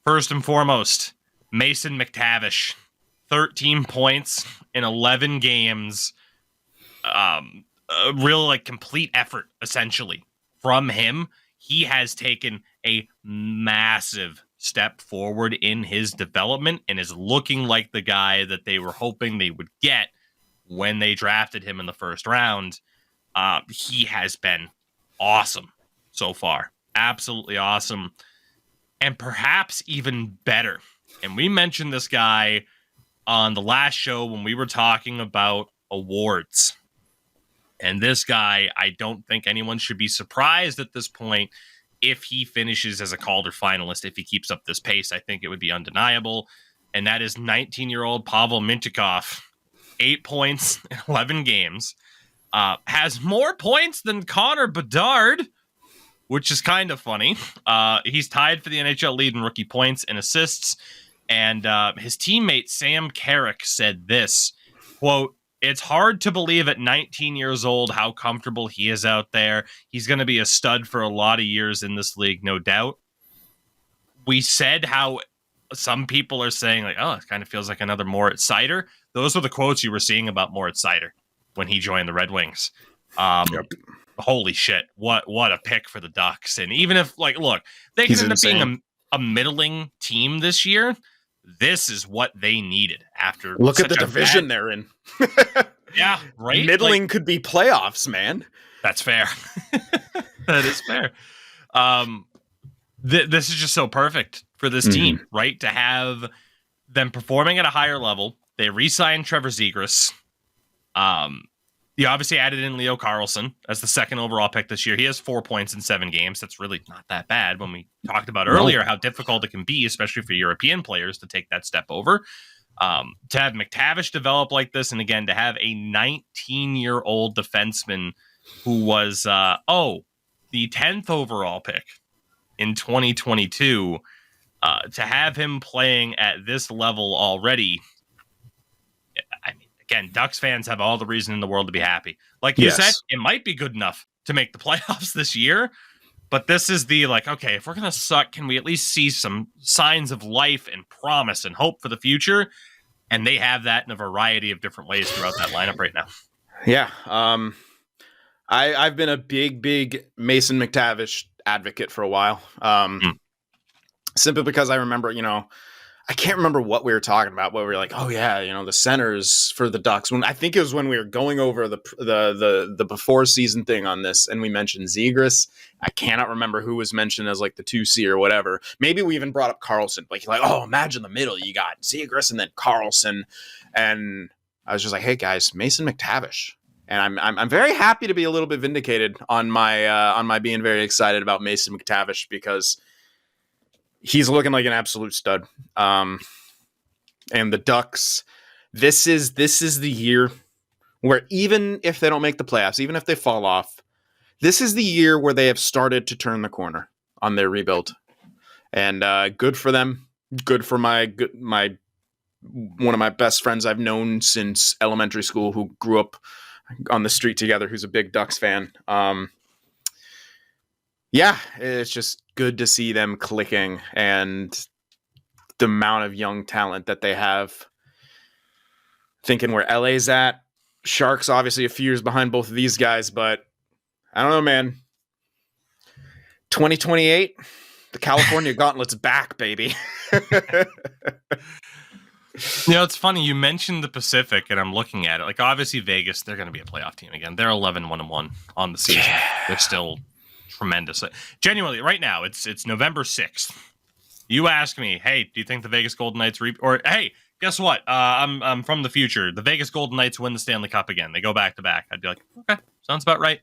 First and foremost, Mason McTavish, 13 points in 11 games. A real complete effort, essentially, from him. He has taken a massive step forward in his development and is looking like the guy that they were hoping they would get when they drafted him in the first round. He has been awesome so far. Absolutely awesome. And perhaps even better. And we mentioned this guy on the last show when we were talking about awards. And this guy, I don't think anyone should be surprised at this point if he finishes as a Calder finalist. If he keeps up this pace, I think it would be undeniable. And that is 19-year-old Pavel Mintyukov. 8 points in 11 games. Has more points than Connor Bedard, which is kind of funny. He's tied for the NHL lead in rookie points and assists. And his teammate Sam Carrick said this, quote, "It's hard to believe at 19 years old how comfortable he is out there. He's going to be a stud for a lot of years in this league, no doubt." We said how some people are saying, like, oh, it kind of feels like another Moritz Seider. Those were the quotes you were seeing about Moritz Seider when he joined the Red Wings. Holy shit, what a pick for the Ducks. And even if, look, they could end up being a middling team this year, this is what they needed after. Look at the division they're in. Yeah, right? Middling could be playoffs, man. That's fair. That is fair. This is just so perfect for this team, right? To have them performing at a higher level. They re-signed Trevor Zegras. You obviously added in Leo Carlsson as the second overall pick this year. He has 4 points in 7 games. That's really not that bad when we talked about earlier how difficult it can be, especially for European players, to take that step over. To have McTavish develop like this, and again, to have a 19-year-old defenseman who was, the 10th overall pick in 2022, to have him playing at this level already. I mean, again, Ducks fans have all the reason in the world to be happy. Like you said, it might be good enough to make the playoffs this year. But this is the okay, if we're going to suck, can we at least see some signs of life and promise and hope for the future? And they have that in a variety of different ways throughout that lineup right now. Yeah. I've been a big Mason McTavish advocate for a while. Simply because I remember, I can't remember what we were talking about, but we were like, oh yeah, the centers for the Ducks. I think it was when we were going over the before season thing on this, and we mentioned Zegras. I cannot remember who was mentioned as like the 2C or whatever. Maybe we even brought up Carlson. Like, oh, imagine the middle. You got Zegras and then Carlson, and I was just like, hey guys, Mason McTavish. And I'm very happy to be a little bit vindicated on my being very excited about Mason McTavish, because he's looking like an absolute stud. And the Ducks, this is the year where even if they don't make the playoffs, even if they fall off, this is the year where they have started to turn the corner on their rebuild. And good for them. Good for my one of my best friends I've known since elementary school, who grew up on the street together, who's a big Ducks fan. Yeah, it's just good to see them clicking, and the amount of young talent that they have. Thinking where LA's at, Sharks obviously a few years behind both of these guys, but I don't know, man. 2028, the California Gauntlet's back, baby. It's funny. You mentioned the Pacific, and I'm looking at it. Like, obviously, Vegas, they're going to be a playoff team again. They're 11-1-1 on the season. Yeah. They're still tremendous. Genuinely, right now, it's November 6th. You ask me, hey, do you think the Vegas Golden Knights or hey, guess what? I'm from the future. The Vegas Golden Knights win the Stanley Cup again. They go back to back. I'd be like, okay, sounds about right.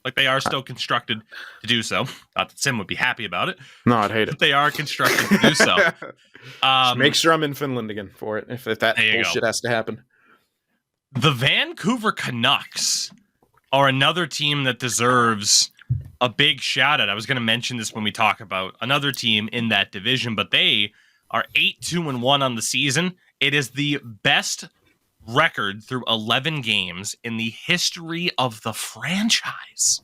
Like, they are still constructed to do so. Not that Sim would be happy about it. No, I'd hate it. But they are constructed to do so. Just make sure I'm in Finland again for it, if that bullshit has to happen. The Vancouver Canucks are another team that deserves a big shout out. I was going to mention this when we talk about another team in that division, but they are 8-2-1 on the season. It is the best record through 11 games in the history of the franchise.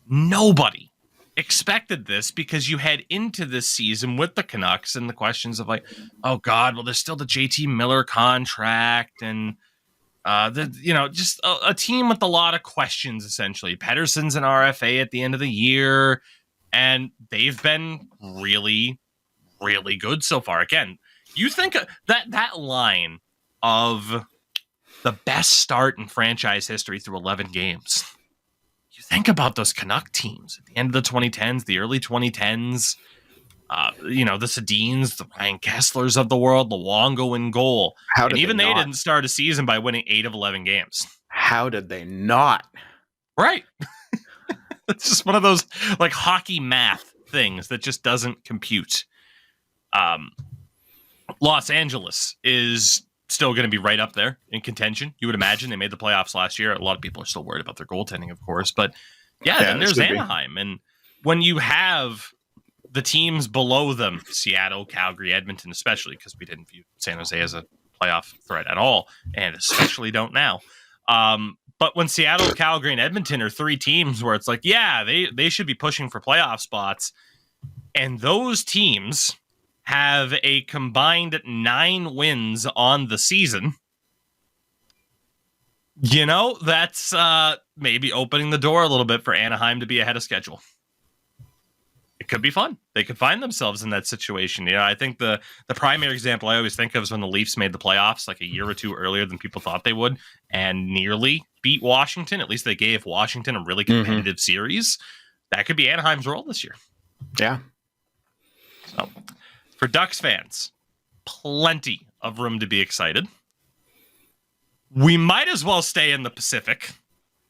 Nobody expected this, because you head into this season with the Canucks and the questions of like, oh God, well, there's still the JT Miller contract, and just a team with a lot of questions, essentially. Pettersson's an RFA at the end of the year, and they've been really, really good so far. Again, you think that line of the best start in franchise history through 11 games. You think about those Canuck teams at the end of the 2010s, the early 2010s, the Sedins, the Ryan Kesslers of the world, Luongo in goal. And even they didn't start a season by winning 8 of 11 games. How did they not? Right. It's just one of those like hockey math things that just doesn't compute. Los Angeles is still going to be right up there in contention. You would imagine. They made the playoffs last year. A lot of people are still worried about their goaltending, of course. But yeah, then there's Anaheim. And when you have the teams below them, Seattle, Calgary, Edmonton, especially, because we didn't view San Jose as a playoff threat at all, and especially don't now. But when Seattle, Calgary, and Edmonton are 3 teams where it's like, yeah, they should be pushing for playoff spots, and those teams have a combined 9 wins on the season, that's maybe opening the door a little bit for Anaheim to be ahead of schedule. It could be fun. They could find themselves in that situation. I think the primary example I always think of is when the Leafs made the playoffs like a year or two earlier than people thought they would, and nearly beat Washington. At least they gave Washington a really competitive series. That could be Anaheim's role this year. Yeah. So, for Ducks fans, plenty of room to be excited. We might as well stay in the Pacific.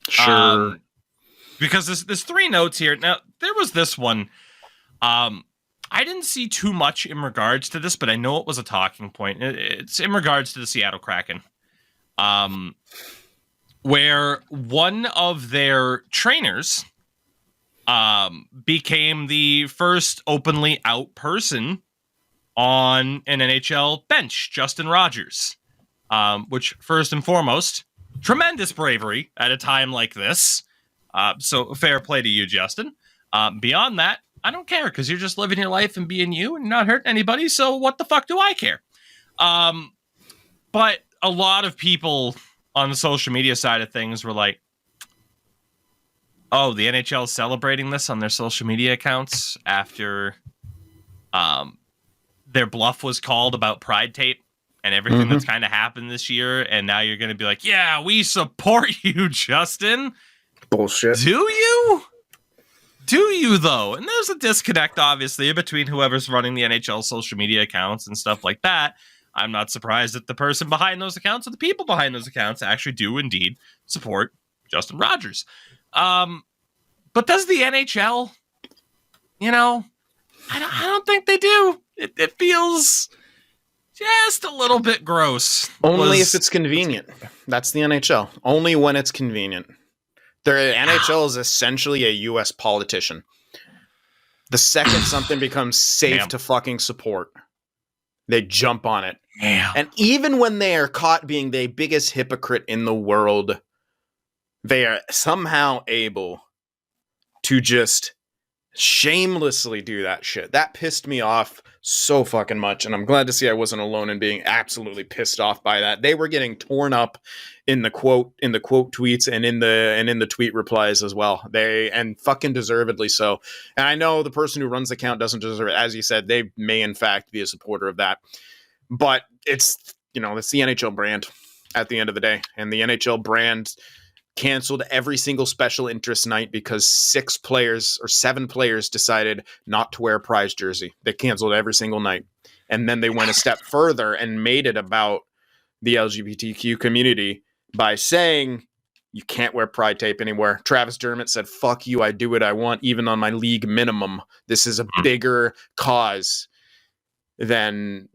Sure. Because there's 3 notes here. Now, there was this one. I didn't see too much in regards to this, but I know it was a talking point. It's in regards to the Seattle Kraken. Where one of their trainers became the first openly out person on an NHL bench, Justin Rogers. Which, first and foremost, tremendous bravery at a time like this. So fair play to you, Justin. Beyond that, I don't care because you're just living your life and being you and not hurting anybody. So what the fuck do I care? But a lot of people on the social media side of things were like, oh, the NHL is celebrating this on their social media accounts after their bluff was called about Pride Tape and everything that's kind of happened this year. And now you're going to be like, yeah, we support you, Justin. Bullshit. Do you? Do you, though? And there's a disconnect, obviously, between whoever's running the NHL social media accounts and stuff like that. I'm not surprised that the person behind those accounts or the people behind those accounts actually do indeed support Justin Rogers. But does the NHL, I don't think they do. It feels just a little bit gross. Only if it's convenient. That's the NHL. Only when it's convenient. The NHL is essentially a U.S. politician. The second something becomes safe to fucking support, they jump on it. And even when they are caught being the biggest hypocrite in the world, they are somehow able to just shamelessly do that shit. That pissed me off so fucking much, and I'm glad to see I wasn't alone in being absolutely pissed off by that. They were getting torn up in the quote tweets and in the tweet replies as well. And fucking deservedly so. And I know the person who runs the account doesn't deserve it. As you said, they may in fact be a supporter of that. But it's the NHL brand at the end of the day. And the NHL brand canceled every single special interest night because 7 players decided not to wear a prize jersey. They canceled every single night. And then they went a step further and made it about the LGBTQ community by saying you can't wear pride tape anywhere. Travis Dermott said, fuck you, I do what I want, even on my league minimum. This is a bigger cause than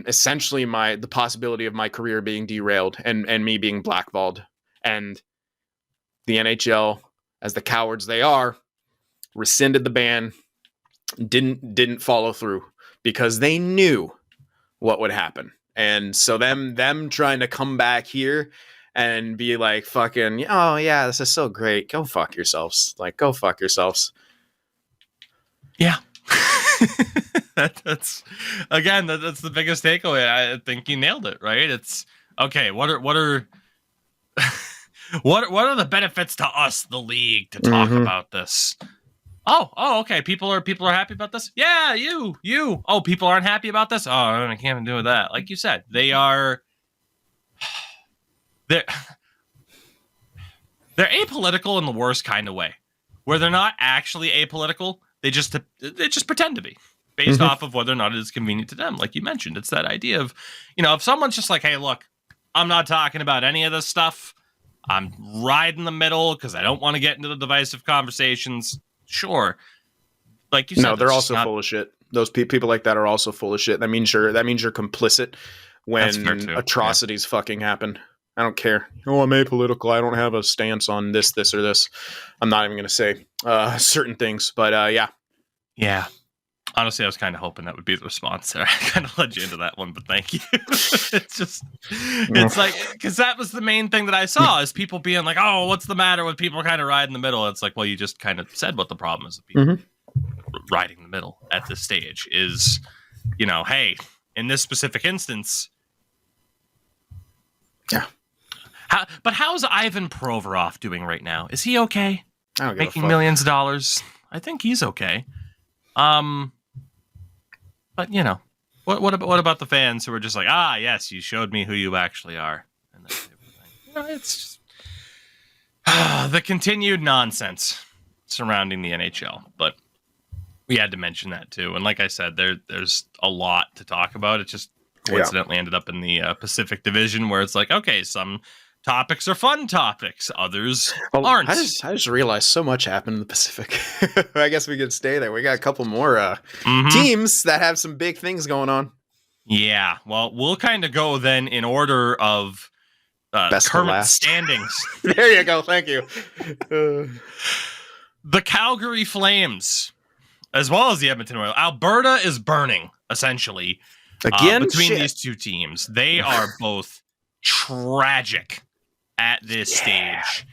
essentially the possibility of my career being derailed and me being blackballed. And the NHL, as the cowards they are, rescinded the ban, didn't follow through because they knew what would happen. And so them trying to come back here and be like, fucking, oh yeah, this is so great. Go fuck yourselves. Like, go fuck yourselves. Yeah. That's the biggest takeaway. I think you nailed it, right? It's okay. What are what are the benefits to us, the league, to talk about this? Oh, okay. People are happy about this. Yeah, you. Oh, people aren't happy about this. Oh, I can't even do with that. Like you said, they're apolitical in the worst kind of way, where they're not actually apolitical. They just pretend to be, based off of whether or not it is convenient to them. Like you mentioned, it's that idea of, if someone's just like, hey, look, I'm not talking about any of this stuff. I'm right in the middle because I don't want to get into the divisive conversations. Sure. Like you said, no, they're also full of shit. Those people like that are also full of shit. That means you're complicit when atrocities fucking happen. I don't care. Oh, I'm apolitical. I don't have a stance on this, or this. I'm not even going to say certain things, but yeah. Yeah. Honestly, I was kind of hoping that would be the response there. I kind of led you into that one, but thank you. It's like, because that was the main thing that I saw is people being like, oh, what's the matter with people kind of riding the middle? It's like, well, you just kind of said what the problem is with people riding the middle at this stage is, hey, in this specific instance. Yeah. But how's Ivan Provorov doing right now? Is he okay? I don't give Making a fuck. millions of dollars? I think he's okay. But what about the fans who are just like, yes, you showed me who you actually are, and that type of thing. It's just the continued nonsense surrounding the NHL. But we had to mention that too. And like I said, there's a lot to talk about. It just coincidentally ended up in the Pacific Division, where it's like, okay, some topics are fun topics, others aren't. I just realized so much happened in the Pacific. I guess we could stay there. We got a couple more teams that have some big things going on. Yeah, well, we'll kind of go then in order of Best current last standings. There you go. Thank you. The Calgary Flames, as well as the Edmonton Oilers. Alberta is burning, essentially. Again, between these two teams. They are both tragic at this stage.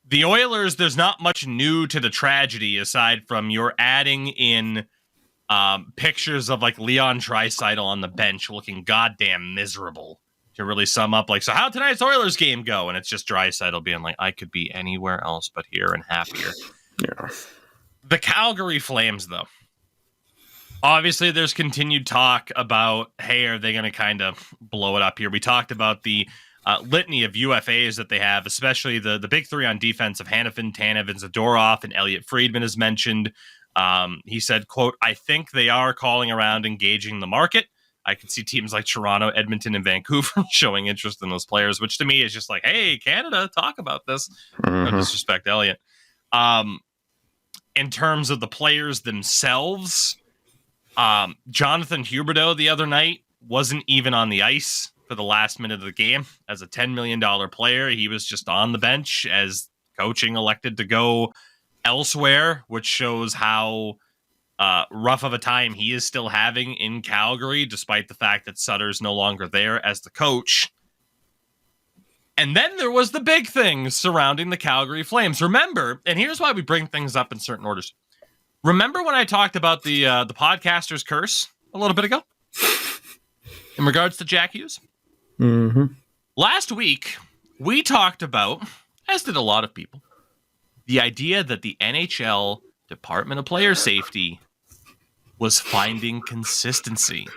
The Oilers, there's not much new to the tragedy aside from you're adding in pictures of like Leon Draisaitl on the bench looking goddamn miserable to really sum up like, so how'd tonight's Oilers game go? And it's just Draisaitl being like, I could be anywhere else but here and happier. Yeah. The Calgary Flames, though. Obviously, there's continued talk about, hey, are they going to kind of blow it up here? We talked about the litany of UFAs that they have, especially the big three on defense of Hanifin, Tanev, and Zadorov, and Elliot Friedman is mentioned. He said, quote, I think they are calling around engaging the market. I could see teams like Toronto, Edmonton, and Vancouver showing interest in those players, which to me is just like, hey, Canada, talk about this. No disrespect, Elliot. In terms of the players themselves, Jonathan Huberdeau the other night wasn't even on the ice for the last minute of the game as a $10 million player. He was just on the bench as coaching elected to go elsewhere, which shows how rough of a time he is still having in Calgary, despite the fact that Sutter's no longer there as the coach. And then there was the big thing surrounding the Calgary Flames. Remember, and here's why we bring things up in certain orders. Remember when I talked about the podcaster's curse a little bit ago in regards to Jack Hughes? Mm-hmm. Last week, we talked about, as did a lot of people, the idea that the NHL Department of Player Safety was finding consistency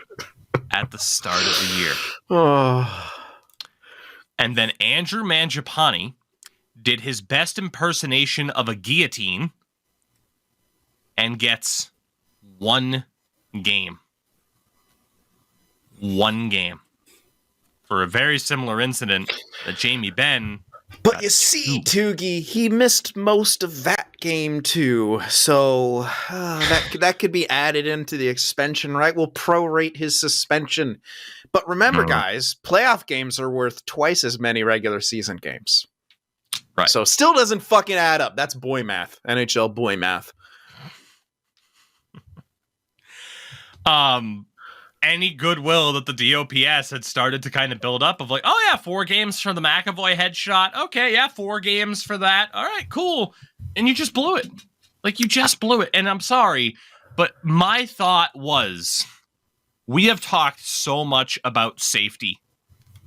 at the start of the year. Oh. And then Andrew Mangiapane did his best impersonation of a guillotine and gets one game. One game. For a very similar incident that Jamie Benn. But you see, Tougie, he missed most of that game too. So that could be added into the suspension, right? We'll prorate his suspension. But remember, guys, playoff games are worth twice as many regular season games. Right. So still doesn't fucking add up. That's boy math. NHL boy math. Any goodwill that the DOPS had started to kind of build up of like, oh yeah, 4 games for the McAvoy headshot. Okay, yeah, 4 games for that. All right, cool. And you just blew it. Like, you just blew it. And I'm sorry, but my thought was, we have talked so much about safety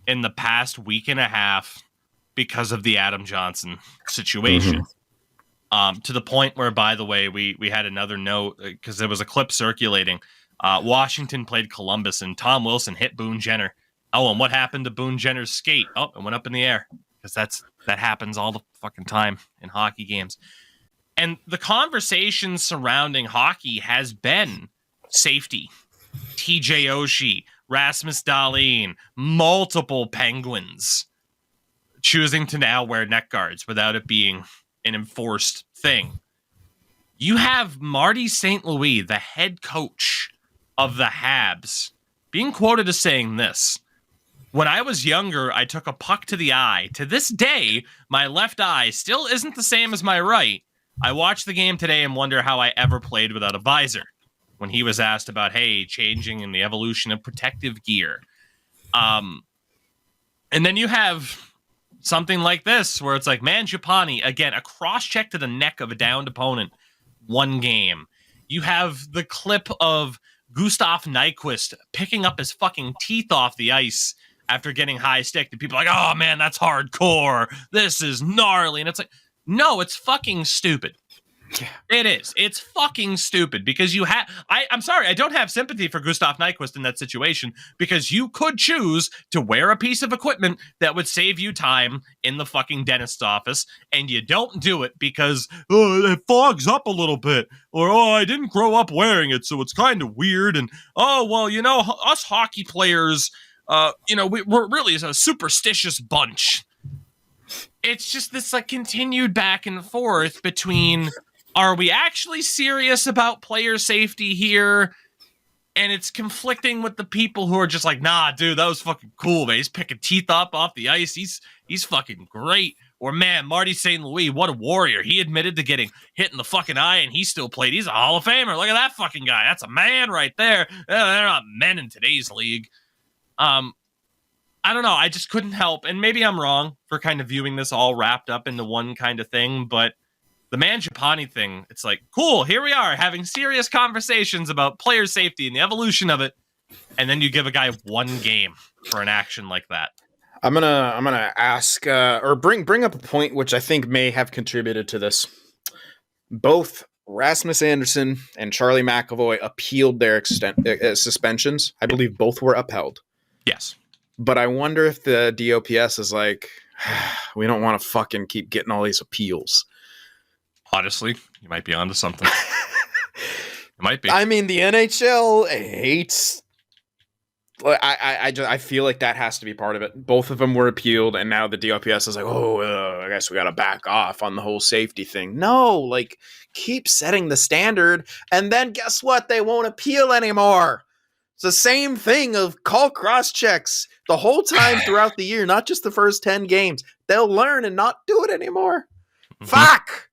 in the past week and a half because of the Adam Johnson situation. To the point where, by the way, we had another note because there was a clip circulating. Washington played Columbus and Tom Wilson hit Boone Jenner. Oh, and what happened to Boone Jenner's skate? Oh, it went up in the air because that happens all the fucking time in hockey games. And the conversation surrounding hockey has been safety. TJ Oshie, Rasmus Dahlin, multiple Penguins choosing to now wear neck guards without it being an enforced thing. You have Marty St. Louis, the head coach of the Habs, being quoted as saying this: when I was younger, I took a puck to the eye. To this day, my left eye still isn't the same as my right. I watch the game today and wonder how I ever played without a visor. When he was asked about, hey, changing in the evolution of protective gear. And then you have something like this, where it's like Mangiapane, again, a cross-check to the neck of a downed opponent, 1 game. You have the clip of Gustav Nyquist picking up his fucking teeth off the ice after getting high stick. And people are like, oh man, that's hardcore. This is gnarly. And it's like, no, it's fucking stupid. Yeah. It is. It's fucking stupid because you have. I'm sorry, I don't have sympathy for Gustav Nyquist in that situation because you could choose to wear a piece of equipment that would save you time in the fucking dentist's office, and you don't do it because it fogs up a little bit, or I didn't grow up wearing it, so it's kind of weird. And us hockey players, we're really a superstitious bunch. It's just this like continued back and forth between. Are we actually serious about player safety here? And it's conflicting with the people who are just like, nah, dude, that was fucking cool, man. He's picking teeth up off the ice. He's fucking great. Or, man, Marty St. Louis, what a warrior. He admitted to getting hit in the fucking eye, and he still played. He's a Hall of Famer. Look at that fucking guy. That's a man right there. They're not men in today's league. I don't know. I just couldn't help, and maybe I'm wrong for kind of viewing this all wrapped up into one kind of thing, but the Mangiapane thing, it's like, cool, here we are having serious conversations about player safety and the evolution of it, and then you give a guy one game for an action like that. I'm gonna ask or bring up a point which I think may have contributed to this. Both Rasmus Anderson and Charlie McAvoy appealed their suspensions. I believe both were upheld. Yes. But I wonder if the DOPS is like, we don't want to fucking keep getting all these appeals. Honestly, you might be onto something. It might be. I mean, the NHL hates. I feel like that has to be part of it. Both of them were appealed, and now the DOPS is like, I guess we got to back off on the whole safety thing. No, like, keep setting the standard, and then guess what? They won't appeal anymore. It's the same thing of call cross checks the whole time throughout the year, not just the first 10 games. They'll learn and not do it anymore. Mm-hmm. Fuck!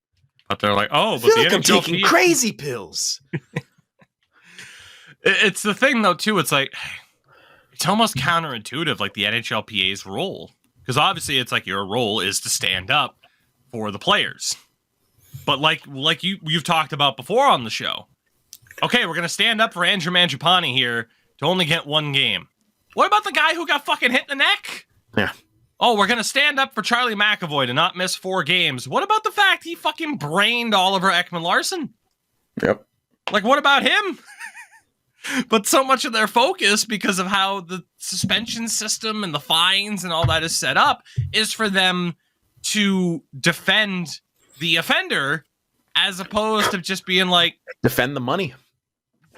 But they're like, oh, but I feel like I'm taking crazy pills. It's the thing, though, too. It's like, it's almost counterintuitive, like the NHLPA's role. Because obviously it's like your role is to stand up for the players. But like you've talked about before on the show, okay, we're going to stand up for Andrew Mangiapane here to only get one game. What about the guy who got fucking hit in the neck? Yeah. Oh, we're going to stand up for Charlie McAvoy to not miss 4 games. What about the fact he fucking brained Oliver Ekman-Larsson? Yep. Like, what about him? But so much of their focus, because of how the suspension system and the fines and all that is set up, is for them to defend the offender as opposed to just being like... defend the money.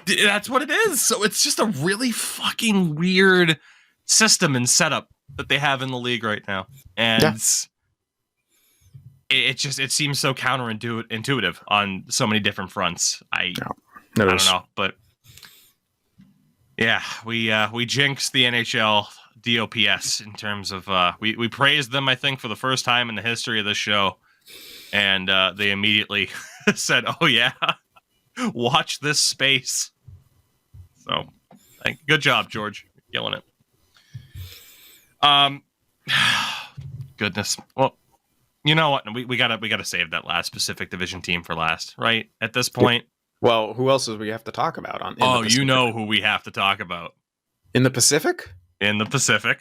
That's what it is. So it's just a really fucking weird system and setup that they have in the league right now. And it seems so counterintuitive on so many different fronts. I don't know, but yeah, we jinxed the NHL DOPS in terms of we praised them, I think, for the first time in the history of this show, and they immediately said, "Oh yeah, watch this space." So, good job, George, killing it. Goodness. Well, you know what? We gotta save that last Pacific Division team for last, right? At this point. Well, who else do we have to talk about on? Oh, you know who we have to talk about in the Pacific. In the Pacific.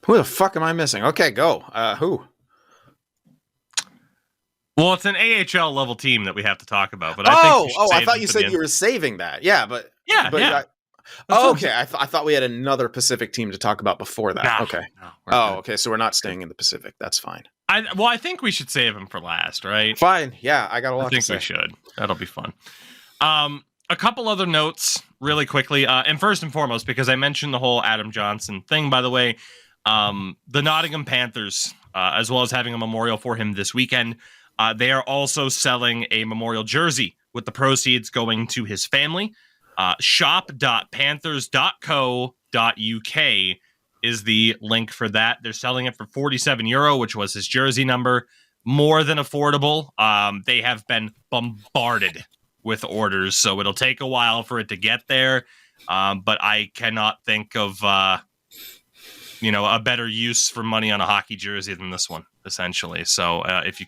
Who the fuck am I missing? Okay, go. Who? Well, it's an AHL level team that we have to talk about. But I thought you said you were saving that. Yeah, but yeah. Okay, I thought we had another Pacific team to talk about before that. No, okay. No, okay. So we're not staying in the Pacific. That's fine. I think we should save him for last, right? Fine. Yeah, I got a lot to say. I think we should. That'll be fun. A couple other notes really quickly. And first and foremost, because I mentioned the whole Adam Johnson thing, by the way, the Nottingham Panthers, as well as having a memorial for him this weekend, they are also selling a memorial jersey with the proceeds going to his family. shop.panthers.co.uk is the link for that. They're selling it for €47, which was his jersey number. More than affordable. They have been bombarded with orders, so it'll take a while for it to get there. But I cannot think of a better use for money on a hockey jersey than this one, essentially. So if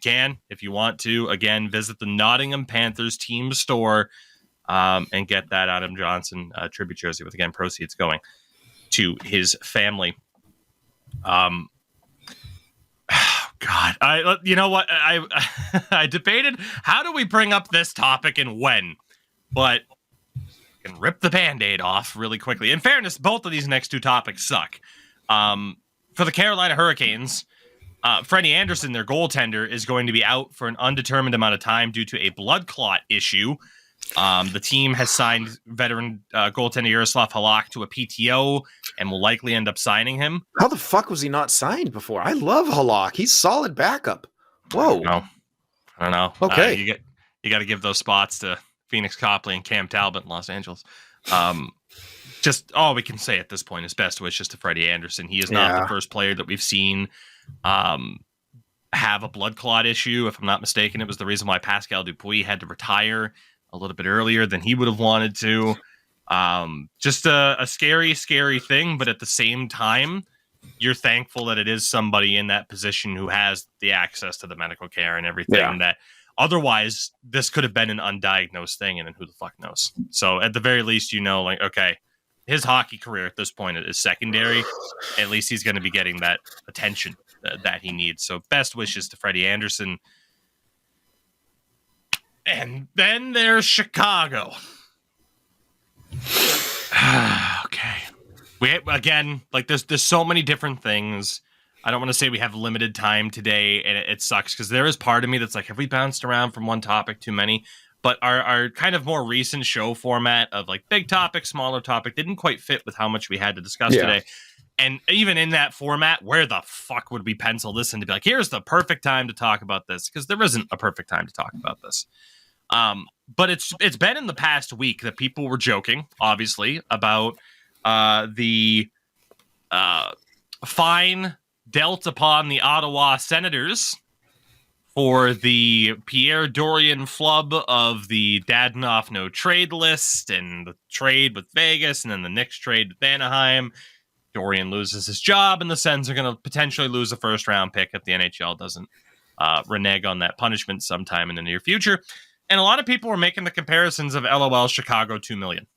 you want to, again, visit the Nottingham Panthers team store and get that Adam Johnson tribute jersey with, again, proceeds going to his family. God, you know what? I debated how do we bring up this topic and when, but I can rip the Band-Aid off really quickly. In fairness, both of these next two topics suck. For the Carolina Hurricanes, Freddie Anderson, their goaltender, is going to be out for an undetermined amount of time due to a blood clot issue. The team has signed veteran goaltender Yaroslav Halak to a PTO and will likely end up signing him. How the fuck was he not signed before? I love Halak. He's solid backup. Whoa. I don't know. Okay. You got to give those spots to Phoenix Copley and Cam Talbot in Los Angeles. just all we can say at this point is best wishes to Freddie Anderson. He is not the first player that we've seen have a blood clot issue. If I'm not mistaken, it was the reason why Pascal Dupuis had to retire a little bit earlier than he would have wanted to. Just a scary, scary thing. But at the same time, you're thankful that it is somebody in that position who has the access to the medical care and everything that otherwise this could have been an undiagnosed thing. And then who the fuck knows? So at the very least, like, okay, his hockey career at this point is secondary. At least he's going to be getting that attention that he needs. So best wishes to Freddie Anderson. And then there's Chicago. Okay. Again, like there's so many different things. I don't want to say we have limited time today, and it sucks because there is part of me that's like, have we bounced around from one topic too many? But our kind of more recent show format of like big topic, smaller topic didn't quite fit with how much we had to discuss today. And even in that format, where the fuck would we pencil this in to be like, here's the perfect time to talk about this? Because there isn't a perfect time to talk about this. But it's been in the past week that people were joking, obviously, about the fine dealt upon the Ottawa Senators for the Pierre Dorion flub of the Dadonov no trade list and the trade with Vegas and then the Knicks trade with Anaheim. Dorion loses his job and the Sens are going to potentially lose a first-round pick if the NHL doesn't renege on that punishment sometime in the near future. And a lot of people were making the comparisons of LOL Chicago 2 million.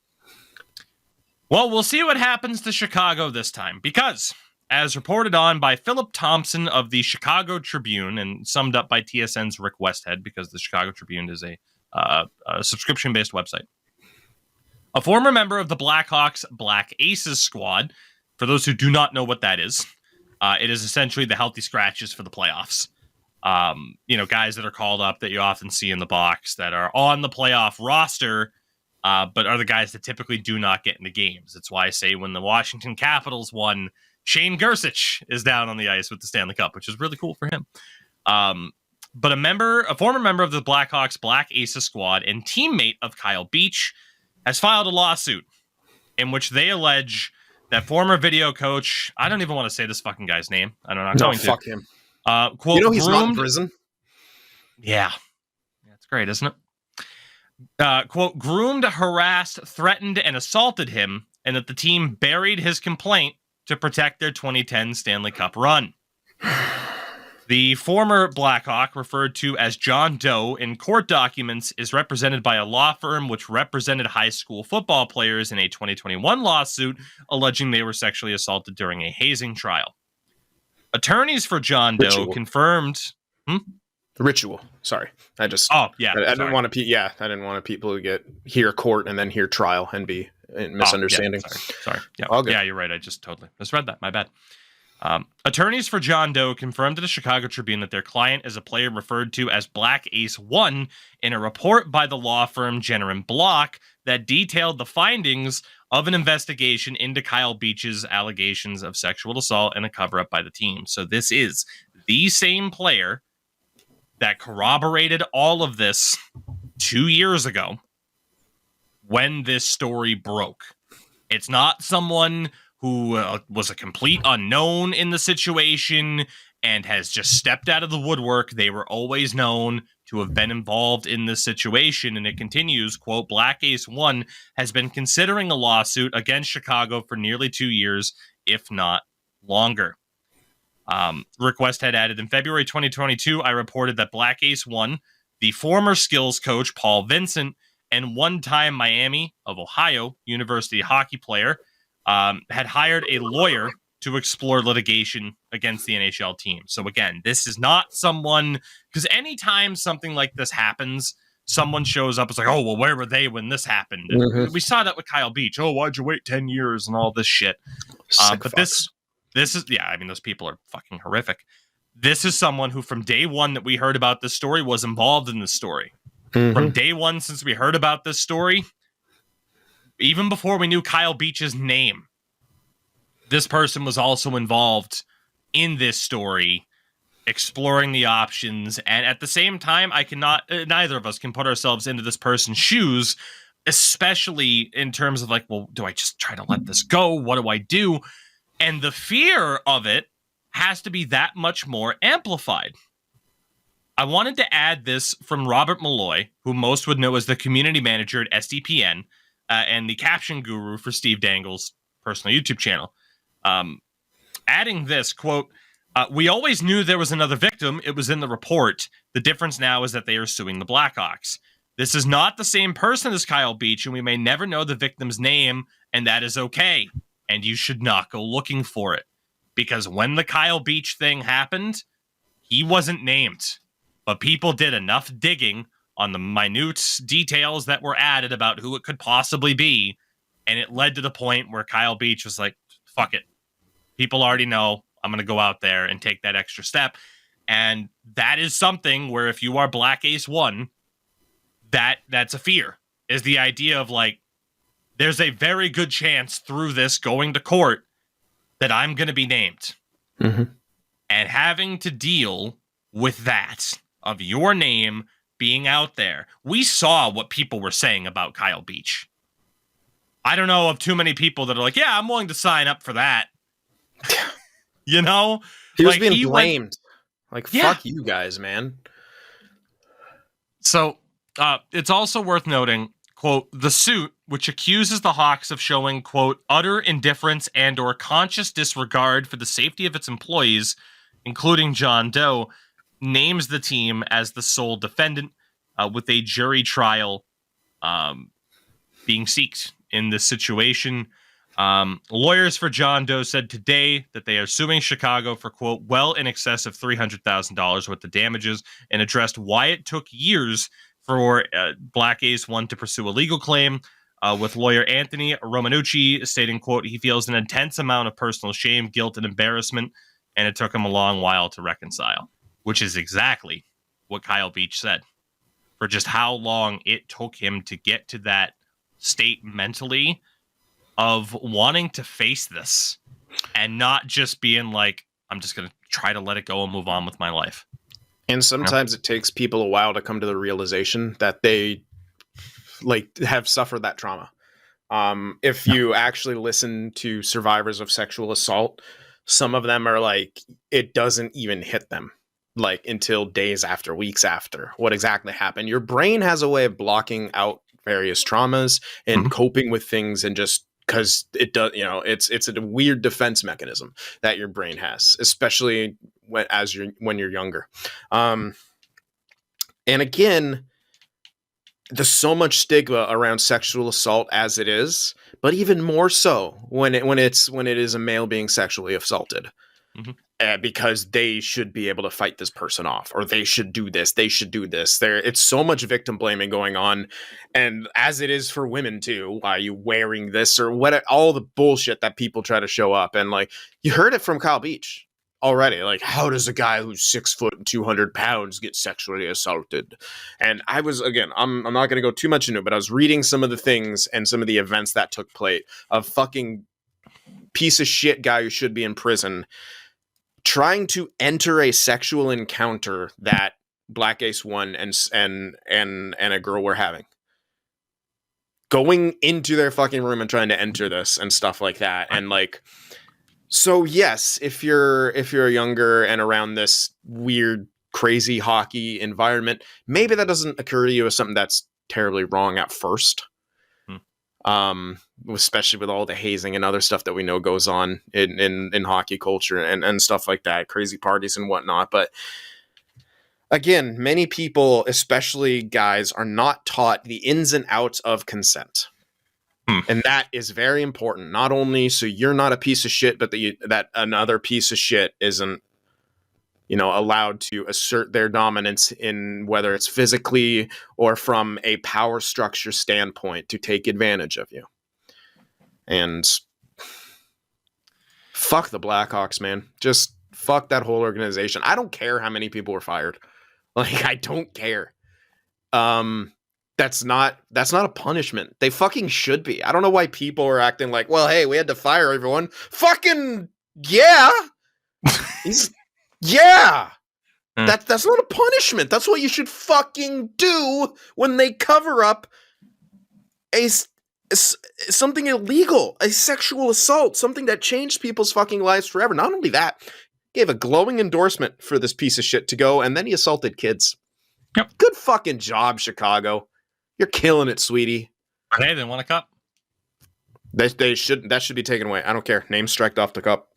Well, we'll see what happens to Chicago this time because, as reported on by Philip Thompson of the Chicago Tribune and summed up by TSN's Rick Westhead, because the Chicago Tribune is a subscription-based website. A former member of the Blackhawks Black Aces squad, for those who do not know what that is, it is essentially the healthy scratches for the playoffs. Guys that are called up that you often see in the box that are on the playoff roster, but are the guys that typically do not get into games. That's why I say when the Washington Capitals won, Shane Gersich is down on the ice with the Stanley Cup, which is really cool for him. But a former member of the Blackhawks Black Aces squad and teammate of Kyle Beach has filed a lawsuit in which they allege that former video coach, I don't even want to say this fucking guy's name. Fuck him. Quote, he's not in prison. Yeah. That's great, isn't it? Quote, groomed, harassed, threatened, and assaulted him, and that the team buried his complaint to protect their 2010 Stanley Cup run. The former Blackhawk, referred to as John Doe in court documents, is represented by a law firm which represented high school football players in a 2021 lawsuit alleging they were sexually assaulted during a hazing trial. Attorneys for John Doe confirmed... Ritual. Sorry. I didn't want people to hear court and then hear trial and be misunderstanding. Sorry. Yeah, you're right. I just totally misread that. My bad. Attorneys for John Doe confirmed to the Chicago Tribune that their client is a player referred to as Black Ace 1 in a report by the law firm Jenner and Block that detailed the findings of an investigation into Kyle Beach's allegations of sexual assault and a cover-up by the team. So this is the same player that corroborated all of this 2 years ago when this story broke. It's not someone who was a complete unknown in the situation and has just stepped out of the woodwork. They were always known to have been involved in this situation. And it continues, quote, Black Ace 1 has been considering a lawsuit against Chicago for nearly 2 years, if not longer. Rick Westhead added, in February 2022, I reported that Black Ace 1, the former skills coach Paul Vincent, and one-time Miami of Ohio University hockey player, had hired a lawyer to explore litigation against the NHL team. So again, this is not someone, because anytime something like this happens, someone shows up, it's like, oh, well, where were they when this happened? And we saw that with Kyle Beach. Oh, why'd you wait 10 years and all this shit? But this is, those people are fucking horrific. This is someone who from day one that we heard about this story was involved in this story. From day one since we heard about this story, even before we knew Kyle Beach's name, this person was also involved in this story, exploring the options. And at the same time, neither of us can put ourselves into this person's shoes. especially in terms of like, well, do I just try to let this go? What do I do? And the fear of it has to be that much more amplified. I wanted to add this from Robert Malloy, who most would know as the community manager at SDPN and the caption guru for Steve Dangle's personal YouTube channel. Adding this, quote, we always knew there was another victim. It was in the report. The difference now is that they are suing the Blackhawks. This is not the same person as Kyle Beach, and we may never know the victim's name, and that is okay. And you should not go looking for it. Because when the Kyle Beach thing happened, he wasn't named. But people did enough digging on the minute details that were added about who it could possibly be, and it led to the point where Kyle Beach was like, fuck it. People already know. I'm going to go out there and take that extra step. And that is something where if you are Black Ace 1, that's a fear, is the idea of like, there's a very good chance through this going to court that I'm going to be named. Mm-hmm. And having to deal with that, of your name being out there. We saw what people were saying about Kyle Beach. I don't know of too many people that are like, yeah, I'm willing to sign up for that. You know? He was being blamed. Fuck you guys, man. So, it's also worth noting, quote, the suit, which accuses the Hawks of showing, quote, utter indifference and or conscious disregard for the safety of its employees, including John Doe, names the team as the sole defendant, with a jury trial being sought in this situation. Lawyers for John Doe said today that they are suing Chicago for, quote, well in excess of $300,000 worth of damages, and addressed why it took years for Black Ace 1 to pursue a legal claim, with lawyer Anthony Romanucci stating, quote, he feels an intense amount of personal shame, guilt, and embarrassment, and it took him a long while to reconcile. Which is exactly what Kyle Beach said, for just how long it took him to get to that state mentally of wanting to face this and not just being like, I'm just going to try to let it go and move on with my life. And sometimes it takes people a while to come to the realization that they have suffered that trauma. If you actually listen to survivors of sexual assault, some of them are like, it doesn't even hit them. Until days after, weeks after, what exactly happened. Your brain has a way of blocking out various traumas and coping with things, and just because it does, it's a weird defense mechanism that your brain has, especially when you're younger. And again, there's so much stigma around sexual assault as it is, but even more so when it is a male being sexually assaulted. Mm-hmm. Because they should be able to fight this person off, or they should do this. They should do this. It's so much victim blaming going on, and as it is for women too. Why are you wearing this, or what? All the bullshit that people try to show up, and you heard it from Kyle Beach already. How does a guy who's 6 foot and 200 pounds get sexually assaulted? And I was, again, I'm not going to go too much into it, but I was reading some of the things and some of the events that took place of fucking piece of shit guy who should be in prison, trying to enter a sexual encounter that Black Ace 1 and a girl were having. Going into their fucking room and trying to enter this and stuff like that. And so yes, if you're younger and around this weird, crazy hockey environment, maybe that doesn't occur to you as something that's terribly wrong at first. Especially with all the hazing and other stuff that we know goes on in hockey culture and stuff like that, crazy parties and whatnot. But again, many people, especially guys, are not taught the ins and outs of consent. And that is very important. Not only so you're not a piece of shit, but that another piece of shit isn't, allowed to assert their dominance in whether it's physically or from a power structure standpoint to take advantage of you. And fuck the Blackhawks, man. Just fuck that whole organization. I don't care how many people were fired. I don't care. That's not a punishment. They fucking should be. I don't know why people are acting like, well, hey, we had to fire everyone. Fucking yeah. Yeah. That's not a punishment. That's what you should fucking do when they cover up something illegal, a sexual assault, something that changed people's fucking lives forever. Not only that, gave a glowing endorsement for this piece of shit to go, and then he assaulted kids. Yep. Good fucking job, Chicago. You're killing it, sweetie. Hey, they won a cup. They should, that should be taken away. I don't care. Name striked off the cup.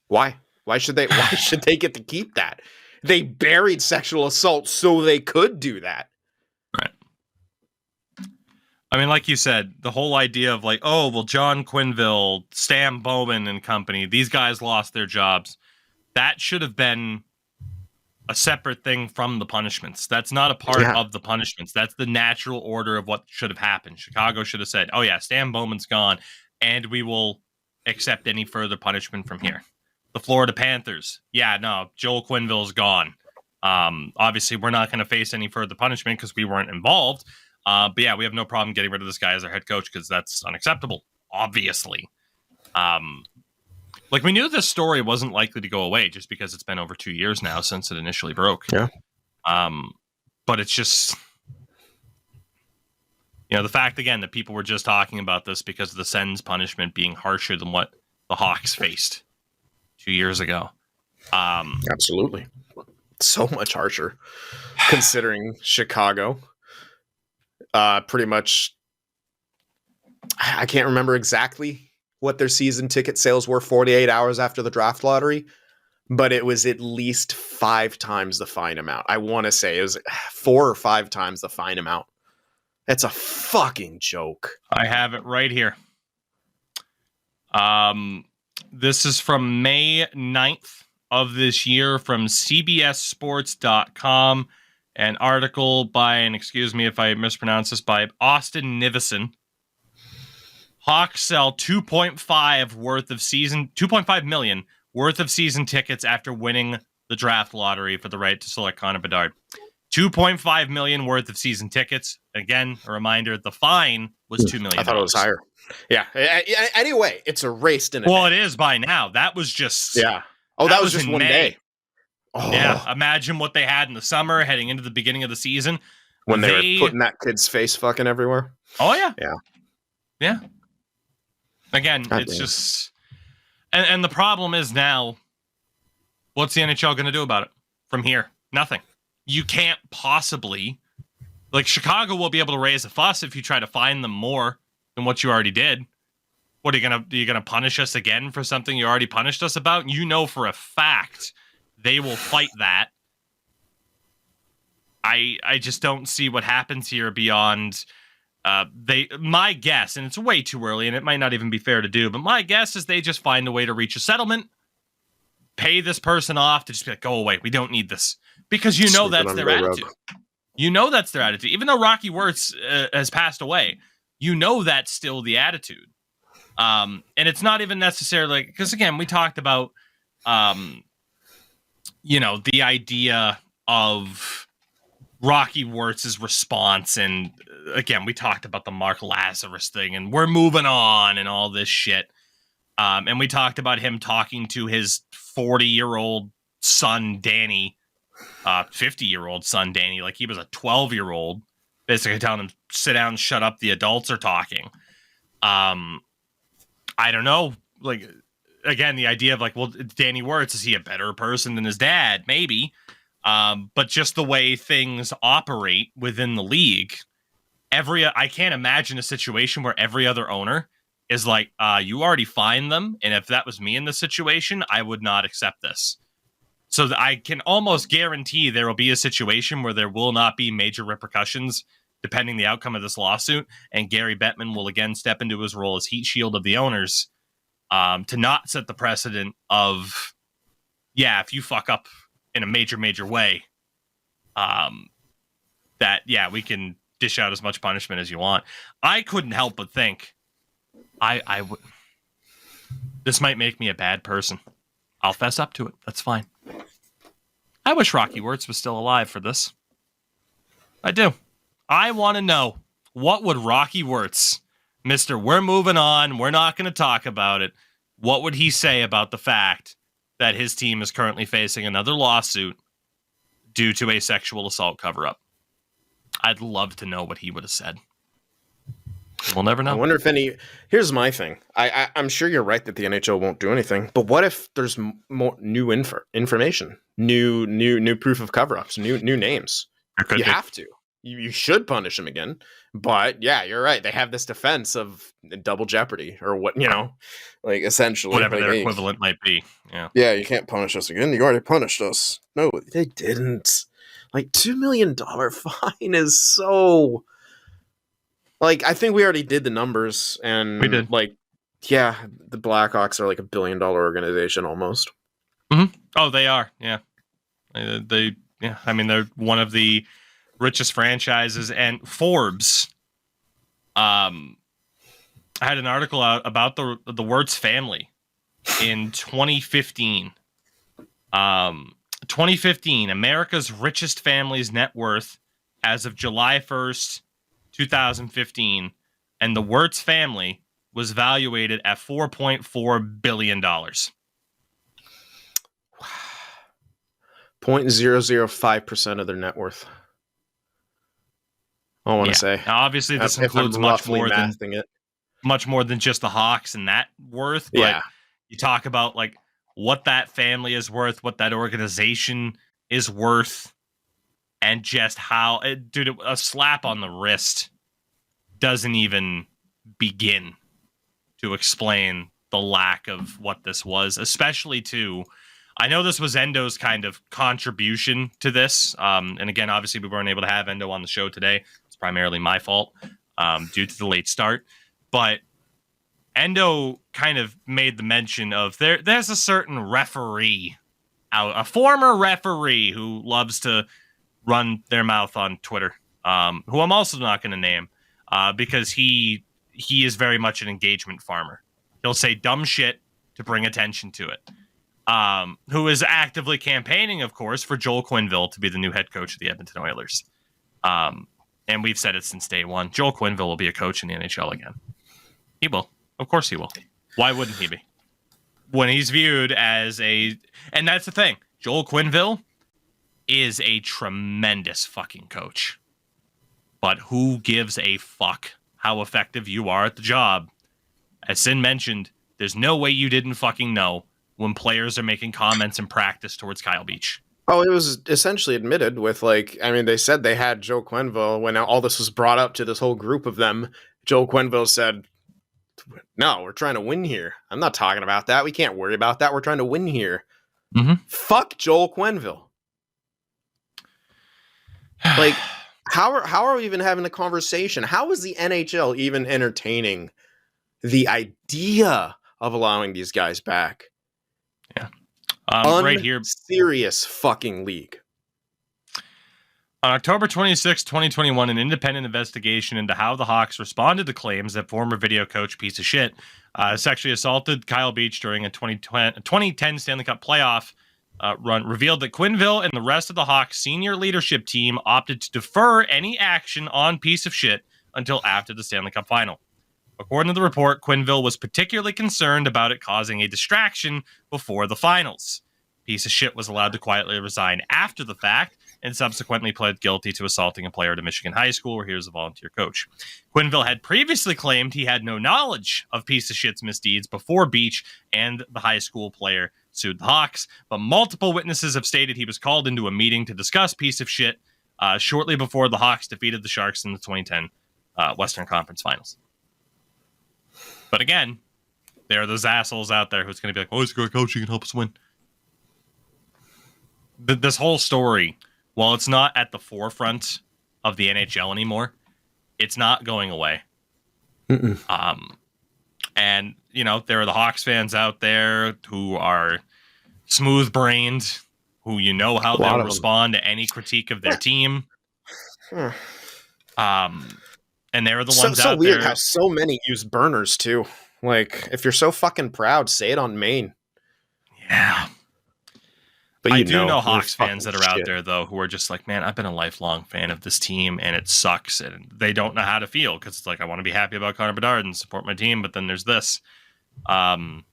Why? Why should they get to keep that? They buried sexual assault so they could do that. Right. I mean, like you said, the whole idea of like, oh, well, John Quinville, Stan Bowman and company, these guys lost their jobs. That should have been a separate thing from the punishments. That's not a part of the punishments. That's the natural order of what should have happened. Chicago should have said, oh yeah, Stan Bowman's gone, and we will accept any further punishment from here. The Florida Panthers, yeah, no, Joel Quinville's gone. Obviously, we're not going to face any further punishment because we weren't involved. But yeah, we have no problem getting rid of this guy as our head coach because that's unacceptable, obviously. Like, we knew this story wasn't likely to go away just because it's been over 2 years now since it initially broke. Yeah. But it's just, the fact, again, that people were just talking about this because of the Sens punishment being harsher than what the Hawks faced 2 years ago. Absolutely. So much harsher considering Chicago. Pretty much, I can't remember exactly what their season ticket sales were 48 hours after the draft lottery, but it was at least 5 times the fine amount. I want to say it was 4 or 5 times the fine amount. That's a fucking joke. I have it right here. This is from May 9th of this year from CBSSports.com. An article by, and excuse me if I mispronounce this, by Austin Nivison. Hawks sell 2.5 million worth of season tickets after winning the draft lottery for the right to select Connor Bedard. 2.5 million worth of season tickets. Again, a reminder, the fine was $2 million. I thought it was higher. Yeah. Anyway, it's erased in a Well, day. it is by now. That was just... Yeah. Oh, that was just one day. Oh. Yeah, imagine what they had in the summer heading into the beginning of the season. When they were putting that kid's face fucking everywhere. Oh, yeah. Yeah. Yeah. Again, it's just... And the problem is now, what's the NHL going to do about it from here? Nothing. You can't possibly... Like, Chicago will be able to raise a fuss if you try to fine them more than what you already did. What, are you gonna punish us again for something you already punished us about? You know for a fact they will fight that. I just don't see what happens here beyond... my guess, and it's way too early, and it might not even be fair to do, but my guess is they just find a way to reach a settlement, pay this person off to just be like, go away, we don't need this. Because that's their attitude. That's their attitude. Even though Rocky Wirtz has passed away, that's still the attitude. And it's not even necessarily, because again, we talked about, the idea of Rocky Wirtz's response, and again, we talked about the Mark Lazarus thing, and we're moving on, and all this shit. And we talked about him talking to his 40-year-old son, Danny, 50-year-old son, Danny, like he was a 12-year-old, basically telling him, sit down, shut up, the adults are talking. I don't know, like, again, the idea of like, well, Danny Wirtz, is he a better person than his dad? Maybe. But just the way things operate within the league, I can't imagine a situation where every other owner is like, you already fined them, and if that was me in this situation, I would not accept this. So I can almost guarantee there will be a situation where there will not be major repercussions depending the outcome of this lawsuit, and Gary Bettman will again step into his role as heat shield of the owners, to not set the precedent of, if you fuck up in a major way, that, we can dish out as much punishment as you want. I couldn't help but think, I would. This might make me a bad person. I'll fess up to it. That's fine. I wish Rocky Wirtz was still alive for this. I do. I want to know, what would Rocky Wirtz, Mr. We're moving on, we're not going to talk about it, what would he say about the fact that his team is currently facing another lawsuit due to a sexual assault cover-up? I'd love to know what he would have said. We'll never I know. wonder if any. Here's my thing. I'm sure you're right that the NHL won't do anything. But what if there's more new information, new proof of cover-ups, new names? You have to. You should punish them again. But yeah, you're right. They have this defense of double jeopardy or what, like essentially Whatever like, their equivalent might be. Yeah. Yeah, you can't punish us again. You already punished us. No, they didn't. Like $2 million fine is so. Like, I think we already did the numbers, and We did. like, yeah, the Blackhawks are like $1 billion organization almost. Mm-hmm. Oh, they are. Yeah. Yeah. I mean, they're one of the richest franchises, and Forbes had an article out about the Wirtz family in 2015. 2015, America's richest family's net worth as of July 1st, 2015, and the Wirtz family was valuated at $4.4 billion. 0.005% of their net worth. I want to say. Now, obviously, this includes much more than just the Hawks and that worth. But you talk about like what that family is worth, what that organization is worth, and just how, dude, a slap on the wrist doesn't even begin to explain the lack of what this was, especially to. I know this was Endo's kind of contribution to this. And again, obviously, we weren't able to have Endo on the show today. It's primarily my fault due to the late start. But Endo kind of made the mention of there's a certain referee, a former referee who loves to run their mouth on Twitter, who I'm also not going to name because he is very much an engagement farmer. He'll say dumb shit to bring attention to it. Who is actively campaigning, of course, for Joel Quenneville to be the new head coach of the Edmonton Oilers. And we've said it since day one. Joel Quenneville will be a coach in the NHL again. He will. Of course he will. Why wouldn't he be? When he's viewed as and that's the thing. Joel Quenneville is a tremendous fucking coach. But who gives a fuck how effective you are at the job? As Sin mentioned, there's no way you didn't fucking know when players are making comments in practice towards Kyle Beach. Oh, it was essentially admitted with they said they had Joe Quenneville when all this was brought up to this whole group of them. Joe Quenneville said, no, we're trying to win here. I'm not talking about that. We can't worry about that. We're trying to win here. Mm-hmm. Fuck Joel Quenneville. Like, how are we even having a conversation? How is the NHL even entertaining the idea of allowing these guys back? Yeah. Right here. Serious fucking league. On October 26, 2021, an independent investigation into how the Hawks responded to claims that former video coach piece of shit sexually assaulted Kyle Beach during a 2010 Stanley Cup playoff run revealed that Quenneville and the rest of the Hawks senior leadership team opted to defer any action on piece of shit until after the Stanley Cup final. According to the report, Quenneville was particularly concerned about it causing a distraction before the finals. Piece of shit was allowed to quietly resign after the fact and subsequently pled guilty to assaulting a player at a Michigan high school where he was a volunteer coach. Quenneville had previously claimed he had no knowledge of piece of shit's misdeeds before Beach and the high school player sued the Hawks, but multiple witnesses have stated he was called into a meeting to discuss piece of shit shortly before the Hawks defeated the Sharks in the 2010 Western Conference Finals. But again, there are those assholes out there who's going to be like, oh, he's a great coach, he can help us win. This whole story, while it's not at the forefront of the NHL anymore, it's not going away. And, there are the Hawks fans out there who are smooth-brained, who how they'll respond to any critique of their team. And they're the ones so out weird there. How so many use burners too. Like, if you're so fucking proud, say it on main. Yeah. But I do know Hawks fans that are out there, though, who are just like, man, I've been a lifelong fan of this team, and it sucks, and they don't know how to feel, because it's like, I want to be happy about Connor Bedard and support my team, but then there's this. That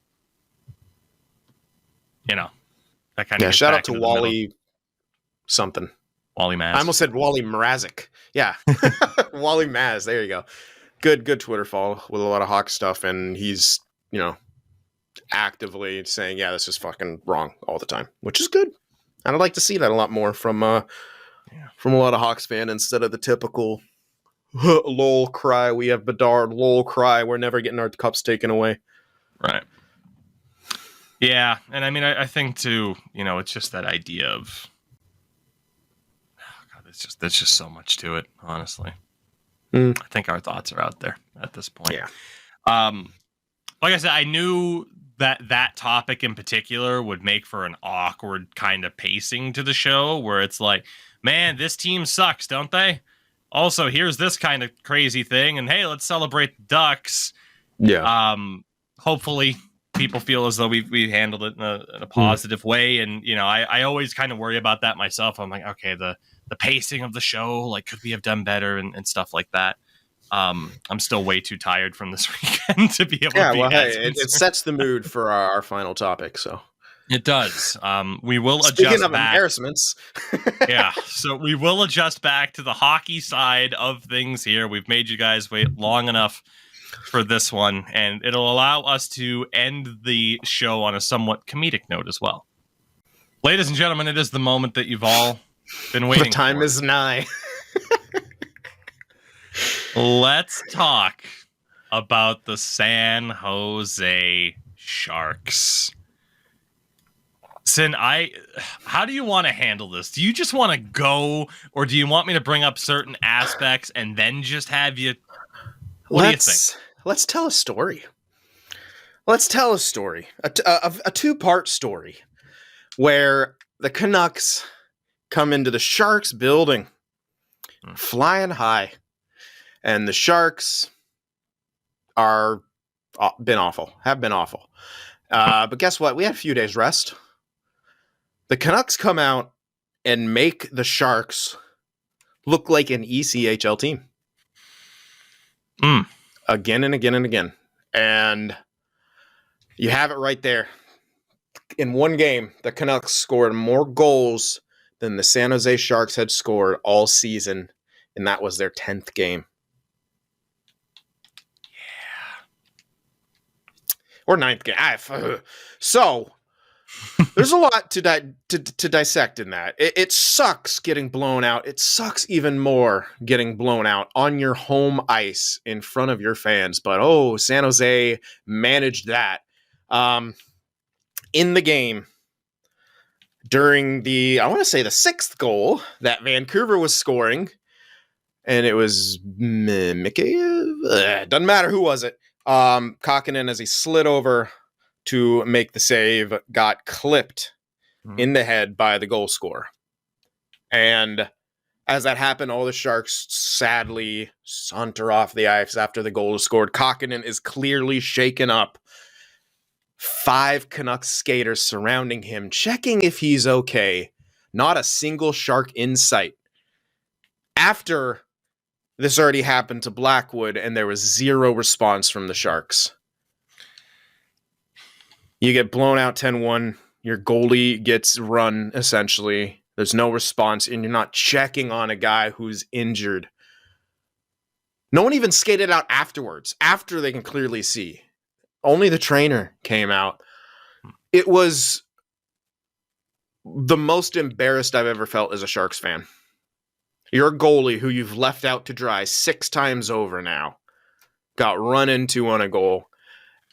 kind of shout out to Wally something. Wally Maz. I almost said Wally Mrazek. Yeah. Wally Maz. There you go. good Twitter follow with a lot of Hawk stuff, and he's, actively saying, yeah, this is fucking wrong all the time, which is good. And I'd like to see that a lot more from a lot of Hawks fan instead of the typical lol cry, we have Bedard, lol cry, we're never getting our cups taken away. Right. Yeah, and I mean, I think too, it's just that idea of, God, there's just so much to it, honestly. I think our thoughts are out there at this point. Yeah. Like I said, I knew that topic in particular would make for an awkward kind of pacing to the show, where it's like, man, this team sucks, don't they? Also, here's this kind of crazy thing, and hey, let's celebrate the Ducks. Yeah. Hopefully people feel as though we handled it in a positive way. And, I always kind of worry about that myself. I'm like, okay, the pacing of the show, like, could we have done better and stuff like that. I'm still way too tired from this weekend to be able to be it sets the mood for our final topic, so. It does. We will Speaking adjust of back. Embarrassments. Yeah, so we will adjust back to the hockey side of things here. We've made you guys wait long enough for this one, and it'll allow us to end the show on a somewhat comedic note as well. Ladies and gentlemen, it is the moment that you've all been waiting for. The time is nigh. Let's talk about the San Jose Sharks. Sin, how do you want to handle this? Do you just want to go, or do you want me to bring up certain aspects and then just have you? What do you think? Let's tell a story. Let's tell a story, a two-part story, where the Canucks come into the Sharks building, flying high, and the Sharks have been awful. But guess what? We had a few days rest. The Canucks come out and make the Sharks look like an ECHL team. Again and again and again. And you have it right there. In one game, the Canucks scored more goals than the San Jose Sharks had scored all season, and that was their 10th game. Yeah. Or 9th game. So, there's a lot to dissect in that. It sucks getting blown out. It sucks even more getting blown out on your home ice in front of your fans. But, San Jose managed that. In the game, during the 6th goal that Vancouver was scoring, and it was Mickey, doesn't matter who was it, Kakkonen, as he slid over to make the save, got clipped in the head by the goal scorer. And as that happened, all the Sharks sadly saunter off the ice after the goal is scored. Kakkonen is clearly shaken up. 5 Canucks skaters surrounding him, checking if he's okay. Not a single Shark in sight. After this already happened to Blackwood, and there was zero response from the Sharks. You get blown out 10-1. Your goalie gets run, essentially. There's no response, and you're not checking on a guy who's injured. No one even skated out afterwards, after they can clearly see. Only the trainer came out. It was the most embarrassed I've ever felt as a Sharks fan. Your goalie, who you've left out to dry 6 times over now, got run into on a goal.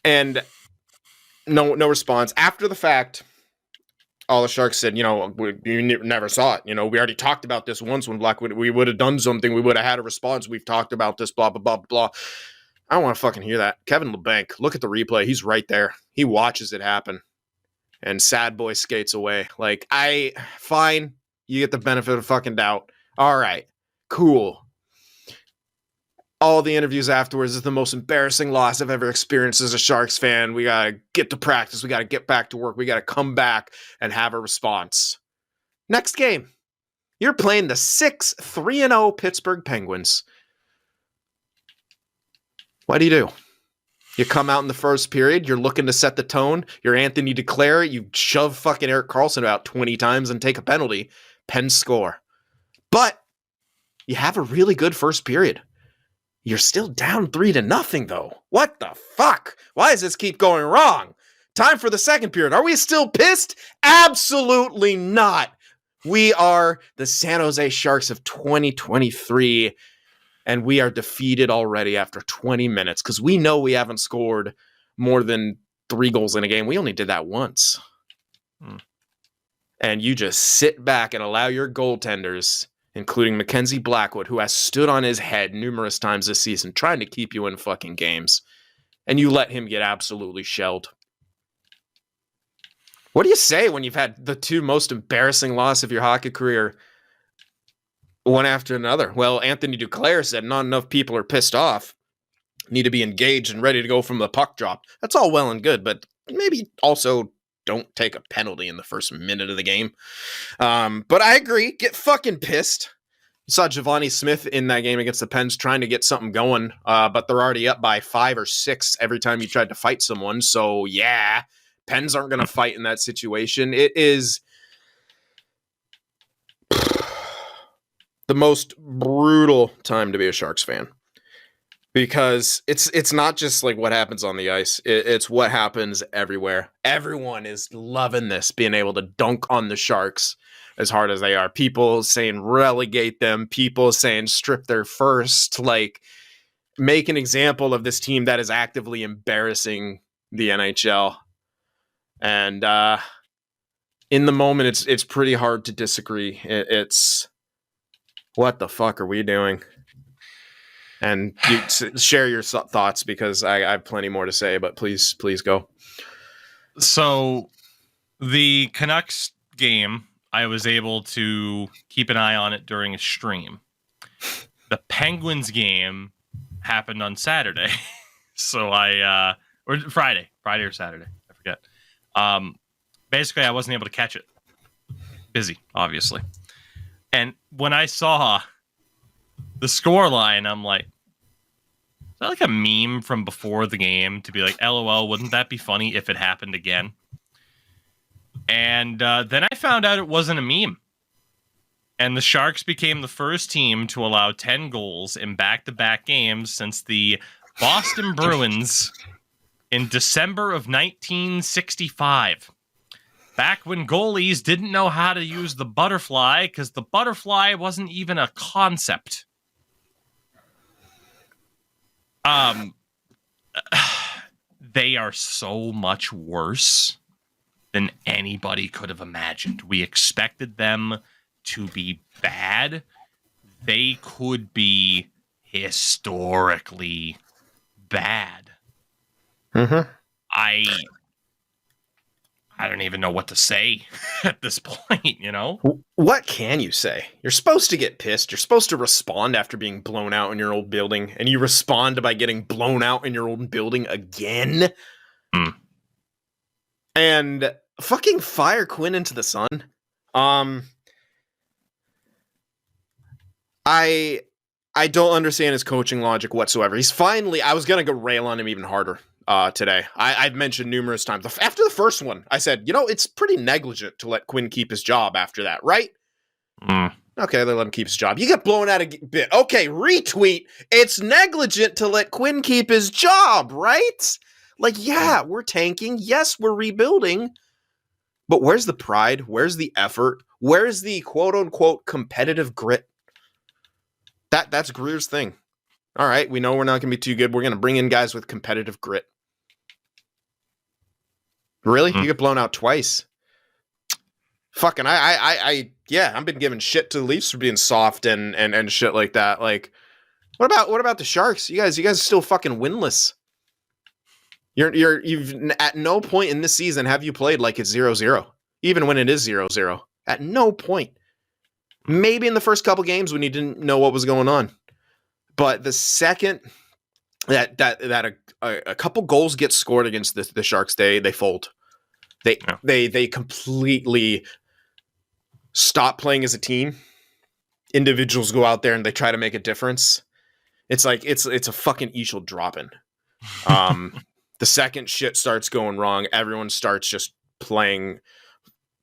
And no response. After the fact, all the Sharks said, you never saw it. We already talked about this once when Blackwood, we would have done something. We would have had a response. We've talked about this, blah, blah, blah, blah. I don't want to fucking hear that. Kevin LeBanc, look at the replay. He's right there. He watches it happen. And sad boy skates away. Fine. You get the benefit of fucking doubt. All right. Cool. All the interviews afterwards is the most embarrassing loss I've ever experienced as a Sharks fan. We got to get to practice. We got to get back to work. We got to come back and have a response. Next game. You're playing the 6-3-0 Pittsburgh Penguins. What do? You come out in the first period. You're looking to set the tone. You're Anthony Duclair. You shove fucking Erik Karlsson about 20 times and take a penalty. Pens score. But you have a really good first period. You're still down 3-0, though. What the fuck? Why does this keep going wrong? Time for the second period. Are we still pissed? Absolutely not. We are the San Jose Sharks of 2023, and we are defeated already after 20 minutes because we know we haven't scored more than 3 goals in a game. We only did that once. And you just sit back and allow your goaltenders, including Mackenzie Blackwood, who has stood on his head numerous times this season trying to keep you in fucking games, and you let him get absolutely shelled. What do you say when you've had the 2 most embarrassing losses of your hockey career one after another? Well, Anthony Duclair said not enough people are pissed off, need to be engaged and ready to go from the puck drop. That's all well and good, but maybe also don't take a penalty in the first minute of the game. But I agree. Get fucking pissed. You saw Giovanni Smith in that game against the Pens trying to get something going, but they're already up by 5 or 6 every time you tried to fight someone. So, yeah, Pens aren't going to fight in that situation. It is the most brutal time to be a Sharks fan. Because it's not just like what happens on the ice. It's what happens everywhere. Everyone is loving this, being able to dunk on the Sharks as hard as they are. People saying relegate them. People saying strip their first. Like, make an example of this team that is actively embarrassing the NHL. And in the moment, it's pretty hard to disagree. It's what the fuck are we doing? And you share your thoughts because I have plenty more to say, but please go. So the Canucks game, I was able to keep an eye on it during a stream. The Penguins game happened on Saturday. So or Friday or Saturday. I forget. Basically I wasn't able to catch it. Busy, obviously. And when I saw the score line, I'm like, is that like a meme from before the game to be like, LOL, wouldn't that be funny if it happened again? And then I found out it wasn't a meme. And the Sharks became the first team to allow 10 goals in back-to-back games since the Boston Bruins in December of 1965. Back when goalies didn't know how to use the butterfly because the butterfly wasn't even a concept. They are so much worse than anybody could have imagined. We expected them to be bad. They could be historically bad. Mm-hmm. I don't even know what to say at this point, you know? What can you say? You're supposed to get pissed. You're supposed to respond after being blown out in your old building, and you respond by getting blown out in your old building again. And fucking fire Quinn into the sun. I don't understand his coaching logic whatsoever. He's finally, I was going to go rail on him even harder today. I've mentioned numerous times. After the first one, I said, it's pretty negligent to let Quinn keep his job after that, right? Okay, they let him keep his job. You get blown out a bit. Okay, retweet. It's negligent to let Quinn keep his job, right? Like, yeah, we're tanking. Yes, we're rebuilding. But where's the pride? Where's the effort? Where's the quote-unquote competitive grit? That's Greer's thing. All right, we know we're not going to be too good. We're going to bring in guys with competitive grit. Really? You get blown out twice. Fucking, I've been giving shit to the Leafs for being soft and shit like that. Like, what about the Sharks? You guys are still fucking winless. You've at no point in this season have you played like it's 0-0, even when it is 0-0. At no point. Maybe in the first couple games when you didn't know what was going on. But the second that a couple goals get scored against the Sharks, they fold. They completely stop playing as a team. Individuals go out there and they try to make a difference. It's like it's a fucking Eashel dropping. The second shit starts going wrong, everyone starts just playing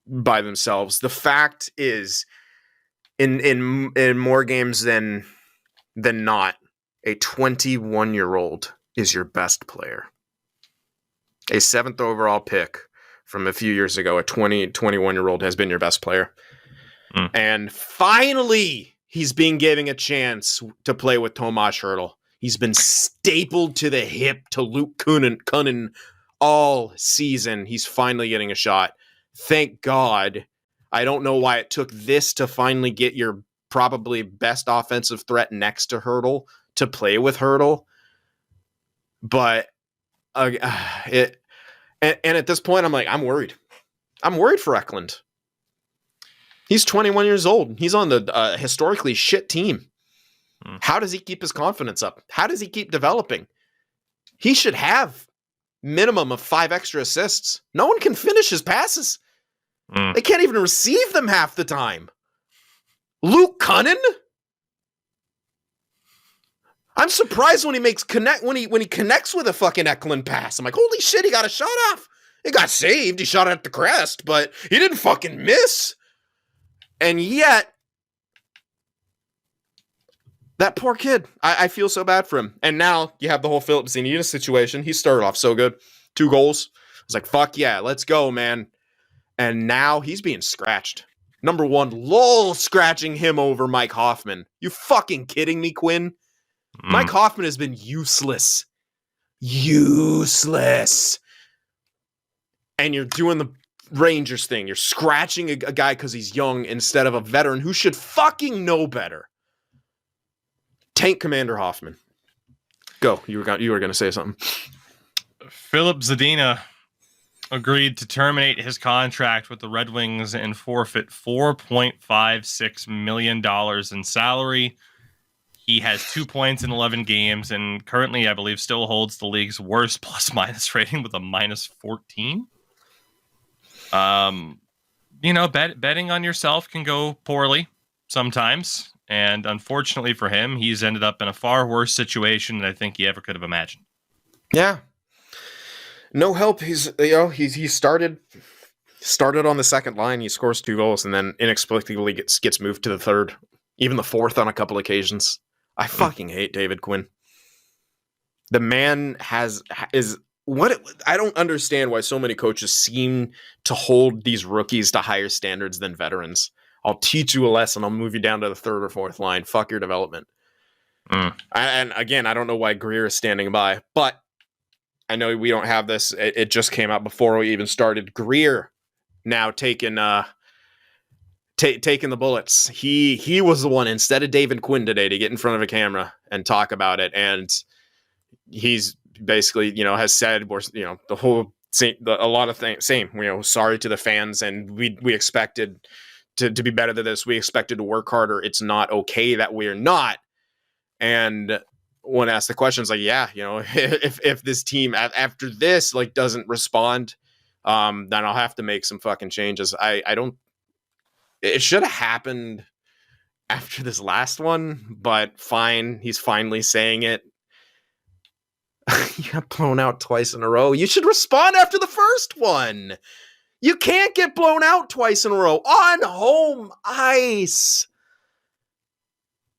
by themselves. The fact is, in more games than not, a 21-year-old is your best player. A 7th overall pick from a few years ago, a 21-year-old has been your best player. And finally, he's been given a chance to play with Tomas Hertl. He's been stapled to the hip to Luke Kunin all season. He's finally getting a shot. Thank God. I don't know why it took this to finally get your probably best offensive threat next to Hertl to play with Hertl. But and at this point, I'm like, I'm worried. I'm worried for Eklund. He's 21 years old. He's on the historically shit team. How does he keep his confidence up? How does he keep developing? He should have minimum of 5 extra assists. No one can finish his passes. They can't even receive them half the time. Luke Kunin? I'm surprised when he connects with a fucking Eklund pass. I'm like, holy shit, he got a shot off. It got saved. He shot at the crest, but he didn't fucking miss. And yet, that poor kid, I feel so bad for him. And now you have the whole Philip Zanitas situation. He started off so good. 2 goals. I was like, fuck yeah, let's go, man. And now he's being scratched. Number 1, lol, scratching him over Mike Hoffman. You fucking kidding me, Quinn? Mike Hoffman has been useless. Useless. And you're doing the Rangers thing. You're scratching a guy because he's young instead of a veteran who should fucking know better. Tank Commander Hoffman. Go. You were going to say something. Philip Zadina agreed to terminate his contract with the Red Wings and forfeit $4.56 million in salary. He has 2 points in 11 games and currently, I believe, still holds the league's worst plus-minus rating with a -14. Betting on yourself can go poorly sometimes. And unfortunately for him, he's ended up in a far worse situation than I think he ever could have imagined. Yeah. No help. He started on the second line. He scores 2 goals and then inexplicably gets moved to the third, even the fourth on a couple occasions. I fucking hate David Quinn. The man I don't understand why so many coaches seem to hold these rookies to higher standards than veterans. I'll teach you a lesson. I'll move you down to the 3rd or 4th line. Fuck your development. And again, I don't know why Greer is standing by, but I know we don't have this. It just came out before we even started. Greer now taking the bullets. He was the one instead of David Quinn today to get in front of a camera and talk about it. And he's basically, has said, the whole a lot of things. Same, sorry to the fans, and we expected to be better than this. We expected to work harder. It's not okay that we're not. And when asked the questions, like, yeah, if this team after this doesn't respond, then I'll have to make some fucking changes. I don't. It should have happened after this last one, but fine. He's finally saying it. You got blown out twice in a row. You should respond after the first one. You can't get blown out twice in a row on home ice.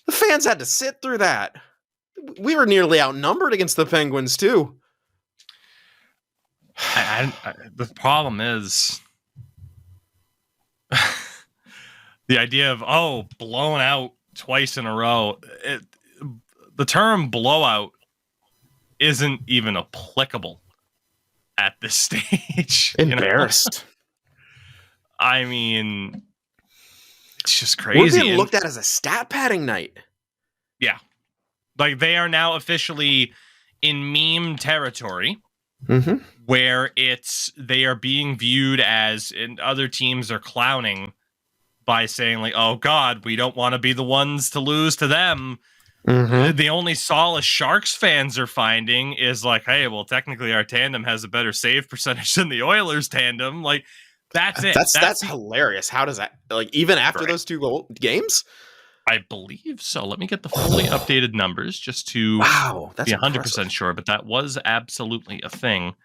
The fans had to sit through that. We were nearly outnumbered against the Penguins, too. The problem is the idea of, blown out twice in a row. The term blowout isn't even applicable at this stage. Embarrassed. I mean, it's just crazy. We're being looked at as a stat padding night. Yeah. They are now officially in meme territory, where they are being viewed as, and other teams are clowning by saying oh God, we don't want to be the ones to lose to them. The only solace Sharks fans are finding is hey, well, technically our tandem has a better save percentage than the Oilers tandem. That's it. That's hilarious. How does that, even after those 2 games? I believe so. Let me get the fully updated numbers just to be 100% sure, but that was absolutely a thing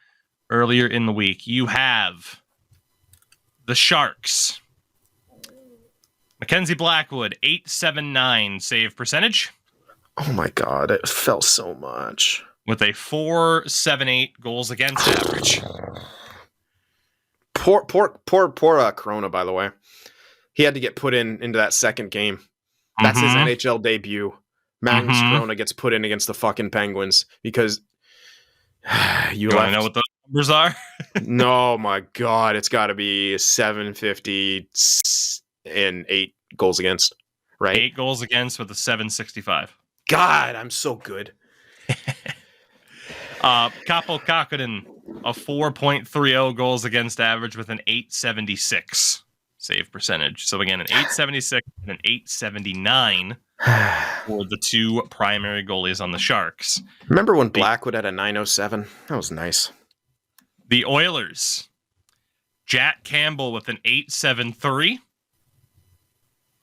earlier in the week. You have the Sharks. Mackenzie Blackwood, 879 save percentage. Oh my god, it fell so much. With a 4.78 goals against average. Poor Corona, by the way. He had to get put into that second game. That's his NHL debut. Magnus Corona gets put in against the fucking Penguins because you want to know what those numbers are? No, my god, it's got to be 750 and 8 goals against, right? 8 goals against with a 765. God, I'm so good. Kaapo Kakkonen, a 4.30 goals against average with an 876 save percentage. So again, an 876 and an 879 for the two primary goalies on the Sharks. Remember when Blackwood had a 907? That was nice. The Oilers, Jack Campbell with an 873.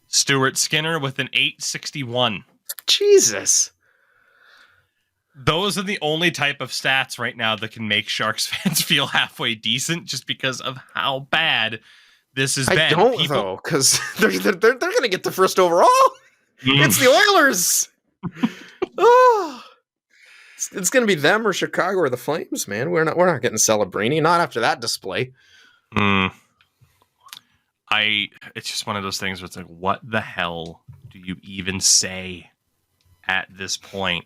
Stuart Skinner with an 861. Jesus. Those are the only type of stats right now that can make Sharks fans feel halfway decent just because of how bad this has been. I don't, though, because they're going to get the first overall. It's the Oilers. Oh, it's going to be them or Chicago or the Flames, man. We're not getting Celebrini, not after that display. It's just one of those things where it's like, what the hell do you even say at this point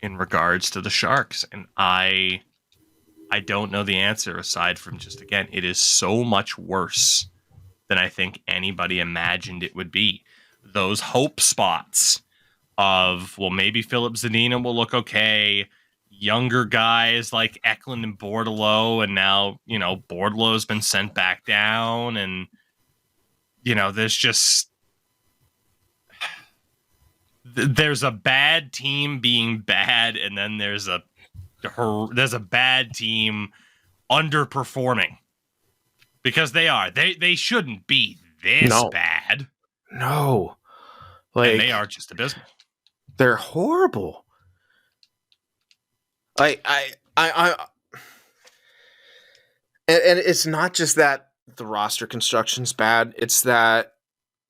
in regards to the Sharks? And I don't know the answer aside from just, again, it is so much worse than I think anybody imagined it would be. Those hope spots of, well, maybe Philip Zadina will look okay. Younger guys like Eklund and Bordelot, and now, Bordelot's been sent back down, and, there's a bad team being bad, and then there's a bad team underperforming, because they shouldn't be this bad. No, and they are just abysmal. They're horrible. And it's not just that the roster construction's bad. It's that,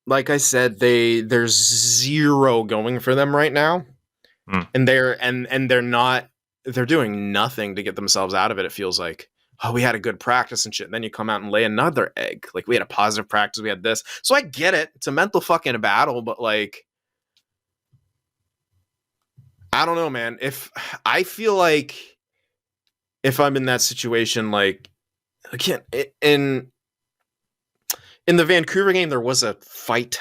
like I said, there's zero going for them right now, and they're doing nothing to get themselves out of it. It feels like, oh, we had a good practice and shit, and then you come out and lay another egg. Like, we had a positive practice, we had this. So I get it. It's a mental fucking battle, but like, I don't know, man. I feel like if I'm in that situation, like, again, in the Vancouver game, there was a fight,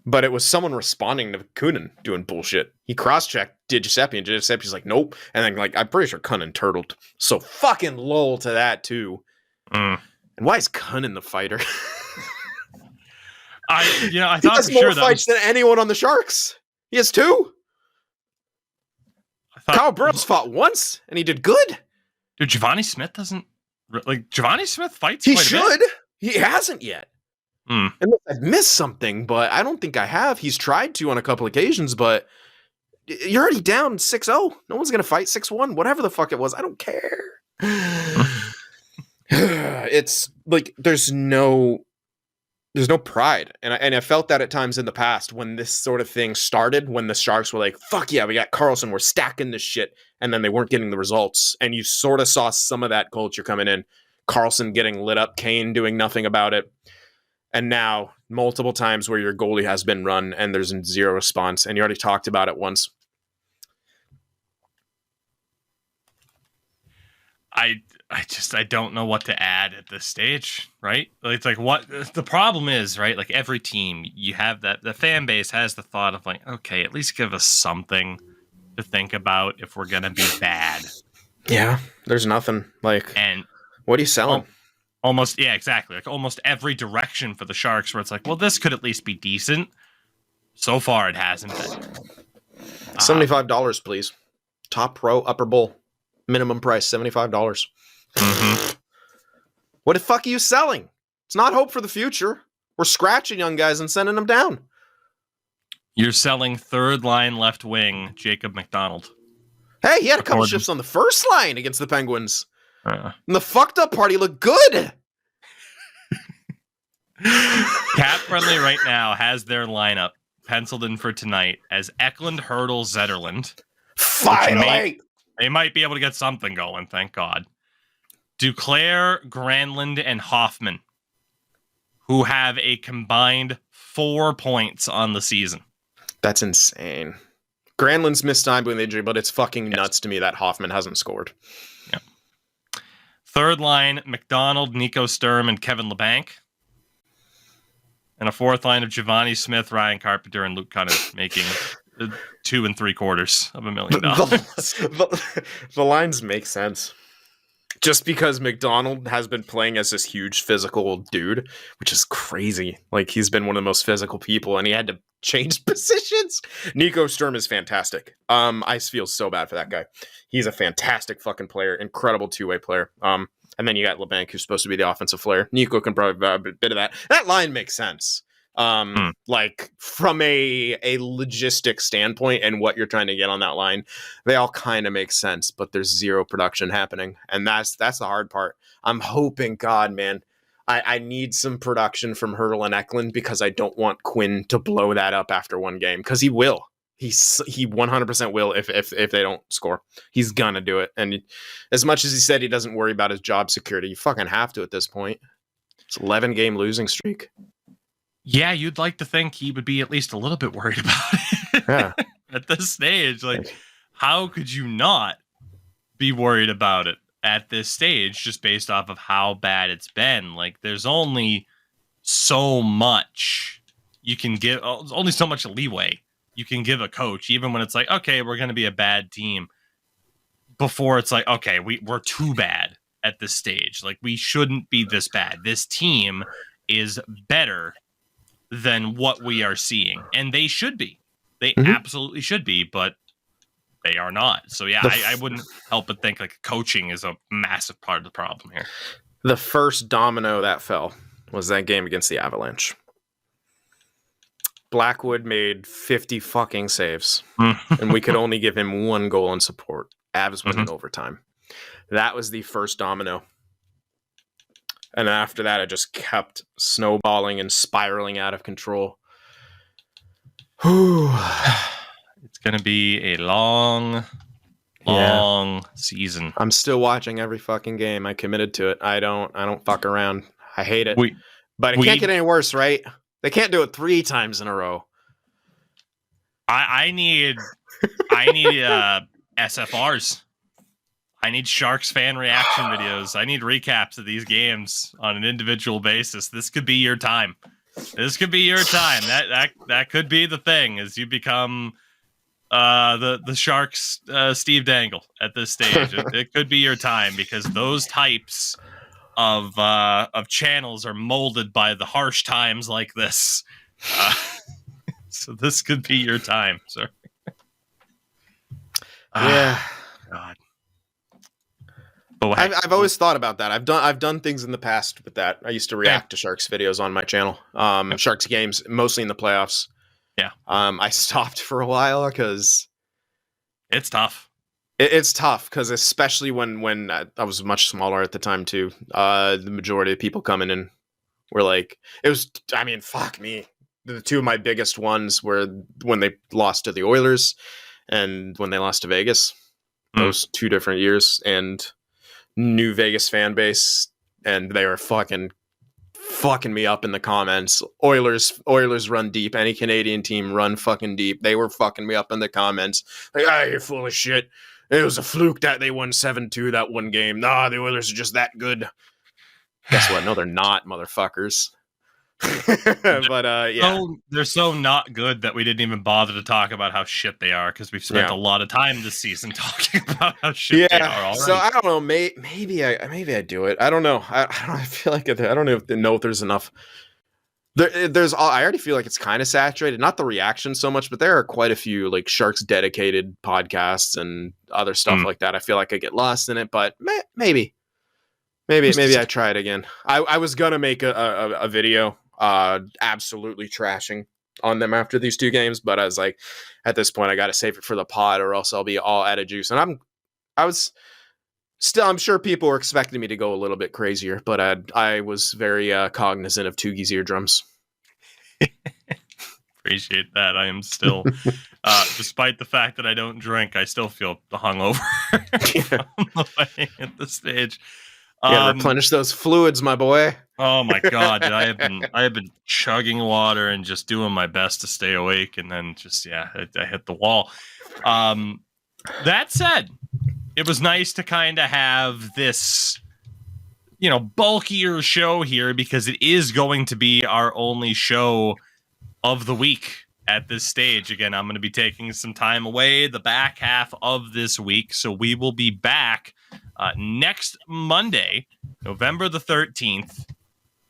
but it was someone responding to Kunin doing bullshit. He cross-checked Giuseppe, and Giuseppe's like, nope. And then, like, I'm pretty sure Kunin turtled. So fucking lol to that, too. And why is Kunin the fighter? I thought he has for more sure fights than anyone on the Sharks. He has 2. Kyle Burns fought once, and he did good. Dude, Giovanni Smith doesn't... Like, Giovanni Smith fights He quite a should. bit. He hasn't yet. And I've missed something, but I don't think I have. He's tried to on a couple occasions, but you're already down 6-0. No one's going to fight 6-1, whatever the fuck it was. I don't care. It's like there's no pride. And I felt that at times in the past when this sort of thing started, when the Sharks were like, fuck yeah, we got Karlsson, we're stacking this shit. And then they weren't getting the results. And you sort of saw some of that culture coming in. Karlsson getting lit up, Kane doing nothing about it. And now multiple times where your goalie has been run and there's zero response. And you already talked about it once. I don't know what to add at this stage, right? It's like, what the problem is, right? Like, every team, you have that, the fan base has the thought of like, okay, at least give us something to think about if we're going to be bad. Yeah, there's nothing. Like, and what are you selling? Almost, yeah, exactly. Like, almost every direction for the Sharks where it's like, well, this could at least be decent. So far, it hasn't been. $75, please. Top row, upper bowl. Minimum price, $75. What the fuck are you selling? It's not hope for the future. We're scratching young guys and sending them down. You're selling third line left wing Jacob McDonald. Hey, he had a couple shifts on the first line against the Penguins. And the fucked up party looked good. Cap Friendly right now has their lineup penciled in for tonight as Eklund, Hurdle, Zetterland. Finally! They might be able to get something going, thank God. Duclair, Granlund, and Hoffman, who have a combined 4 points on the season. That's insane. Granlund's missed time with injury, but it's fucking nuts to me that Hoffman hasn't scored. Yeah. Third line, McDonald, Nico Sturm, and Kevin LeBanc. And a fourth line of Giovanni Smith, Ryan Carpenter, and Luke Cunningham, making $2 3/4 million. The lines make sense. Just because McDonald has been playing as this huge physical dude, which is crazy. Like, he's been one of the most physical people, and he had to change positions. Nico Sturm is fantastic. I feel so bad for that guy. He's a fantastic fucking player, incredible two-way player. And then you got LeBanc, who's supposed to be the offensive player. Nico can probably a bit of that. That line makes sense. Like, from a logistic standpoint and what you're trying to get on that line, they all kind of make sense, but there's zero production happening. And that's the hard part. I'm hoping, God, man, I need some production from Hurdle and Eklund, because I don't want Quinn to blow that up after one game, because he will. He 100% will if they don't score. He's gonna do it. And as much as he said he doesn't worry about his job security, you fucking have to at this point. It's 11-game losing streak. Yeah, you'd like to think he would be at least a little bit worried about it. Yeah. At this stage. Like, how could you not be worried about it at this stage, just based off of how bad it's been? Like, there's only so much you can give, only so much leeway you can give a coach, even when it's like, okay, we're going to be a bad team, before it's like, okay, we're too bad at this stage. Like, we shouldn't be this bad. This team is better than what we are seeing. And they should be. They absolutely should be, but they are not. So, yeah, I wouldn't help but think like coaching is a massive part of the problem here. The first domino that fell was that game against the Avalanche. Blackwood made 50 fucking saves, and we could only give him one goal in support. Avs went in overtime. That was the first domino. And after that, it just kept snowballing and spiraling out of control. It's going to be a long season. I'm still watching every fucking game. I committed to it. I don't fuck around. I hate it. But it can't get any worse, right? They can't do it 3 times in a row. I need SFRs. I need Sharks fan reaction videos. I need recaps of these games on an individual basis. This could be your time. This could be your time. That could be the thing, as you become the Sharks Steve Dangle at this stage. It could be your time, because those types of channels are molded by the harsh times like this. So this could be your time, sir. Yeah. God. I've always thought about that. I've done things in the past with that. I used to react to Sharks videos on my channel. Sharks games, mostly in the playoffs. Yeah. I stopped for a while because it's tough. It's tough because, especially when I was much smaller at the time too. The majority of people coming in were like, it was. I mean, fuck me. The two of my biggest ones were when they lost to the Oilers and when they lost to Vegas. Those 2 different years, and new Vegas fan base, and they were fucking me up in the comments. Oilers run deep. Any Canadian team run fucking deep. They were fucking me up in the comments. Like, you're full of shit. It was a fluke that they won 7-2 that one game. Nah, the Oilers are just that good. Guess what? No, they're not, motherfuckers. But yeah, they're so not good that we didn't even bother to talk about how shit they are, because we've spent a lot of time this season talking about how shit they are already. So I don't know, maybe I do it. I don't know. I feel like I don't know if there's enough. There's I already feel like it's kind of saturated. Not the reaction so much, but there are quite a few like Sharks dedicated podcasts and other stuff like that. I feel like I get lost in it, but maybe I try it again. I was gonna make a video absolutely trashing on them after these 2 games, but I was like, at this point I gotta save it for the pod, or else I'll be all out of juice. And I'm sure people were expecting me to go a little bit crazier, but I was very cognizant of Tougie's eardrums. Appreciate that. I am still, despite the fact that I don't drink, I still feel hungover from the way at the stage. You gotta replenish those fluids, my boy. Oh my god, dude, I have been chugging water and just doing my best to stay awake, and then just I hit the wall. That said, it was nice to kind of have this, bulkier show here because it is going to be our only show of the week at this stage. Again, I'm going to be taking some time away the back half of this week, so we will be back next Monday, November the 13th,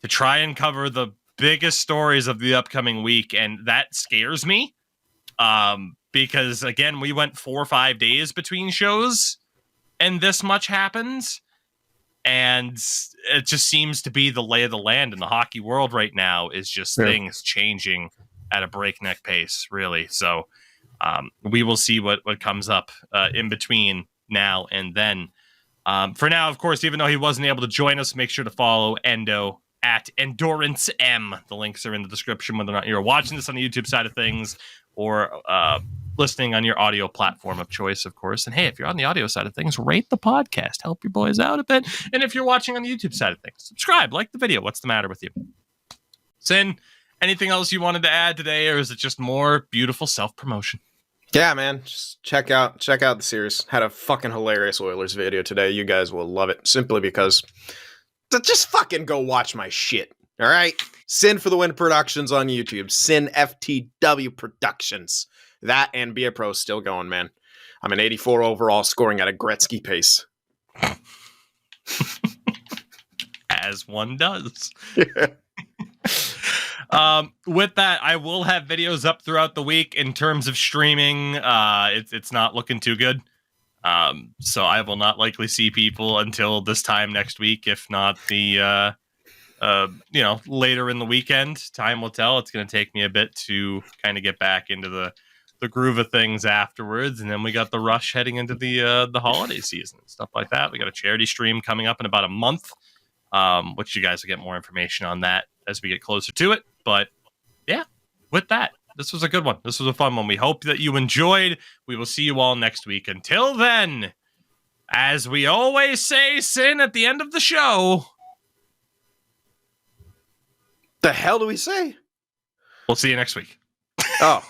to try and cover the biggest stories of the upcoming week, and that scares me because, again, we went 4 or 5 days between shows, and this much happens, and it just seems to be the lay of the land in the hockey world right now is just things changing at a breakneck pace, really. So we will see what comes up in between now and then. For now, of course, even though he wasn't able to join us, make sure to follow Endo at Endurance M. The links are in the description, whether or not you're watching this on the YouTube side of things or listening on your audio platform of choice, of course. And hey, if you're on the audio side of things, rate the podcast. Help your boys out a bit. And if you're watching on the YouTube side of things, subscribe, like the video. What's the matter with you? Sin, anything else you wanted to add today, or is it just more beautiful self-promotion? Yeah, man. Just check out the series. Had a fucking hilarious Oilers video today. You guys will love it simply because just fucking go watch my shit. All right? Sin for the Win Productions on YouTube. Sin FTW Productions. That and Be a Pro still going, man. I'm an 84 overall, scoring at a Gretzky pace. As one does. With that, I will have videos up throughout the week. In terms of streaming, it's not looking too good. So I will not likely see people until this time next week, if not the later in the weekend. Time will tell. It's going to take me a bit to kind of get back into the groove of things afterwards, and then we got the rush heading into the holiday season and stuff like that. We got a charity stream coming up in about a month, which you guys will get more information on that as we get closer to it. But yeah, with that, this was a good one. This was a fun one. We hope that you enjoyed. We will see you all next week. Until then, as we always say, Sin, at the end of the show. The hell do we say? We'll see you next week. Oh.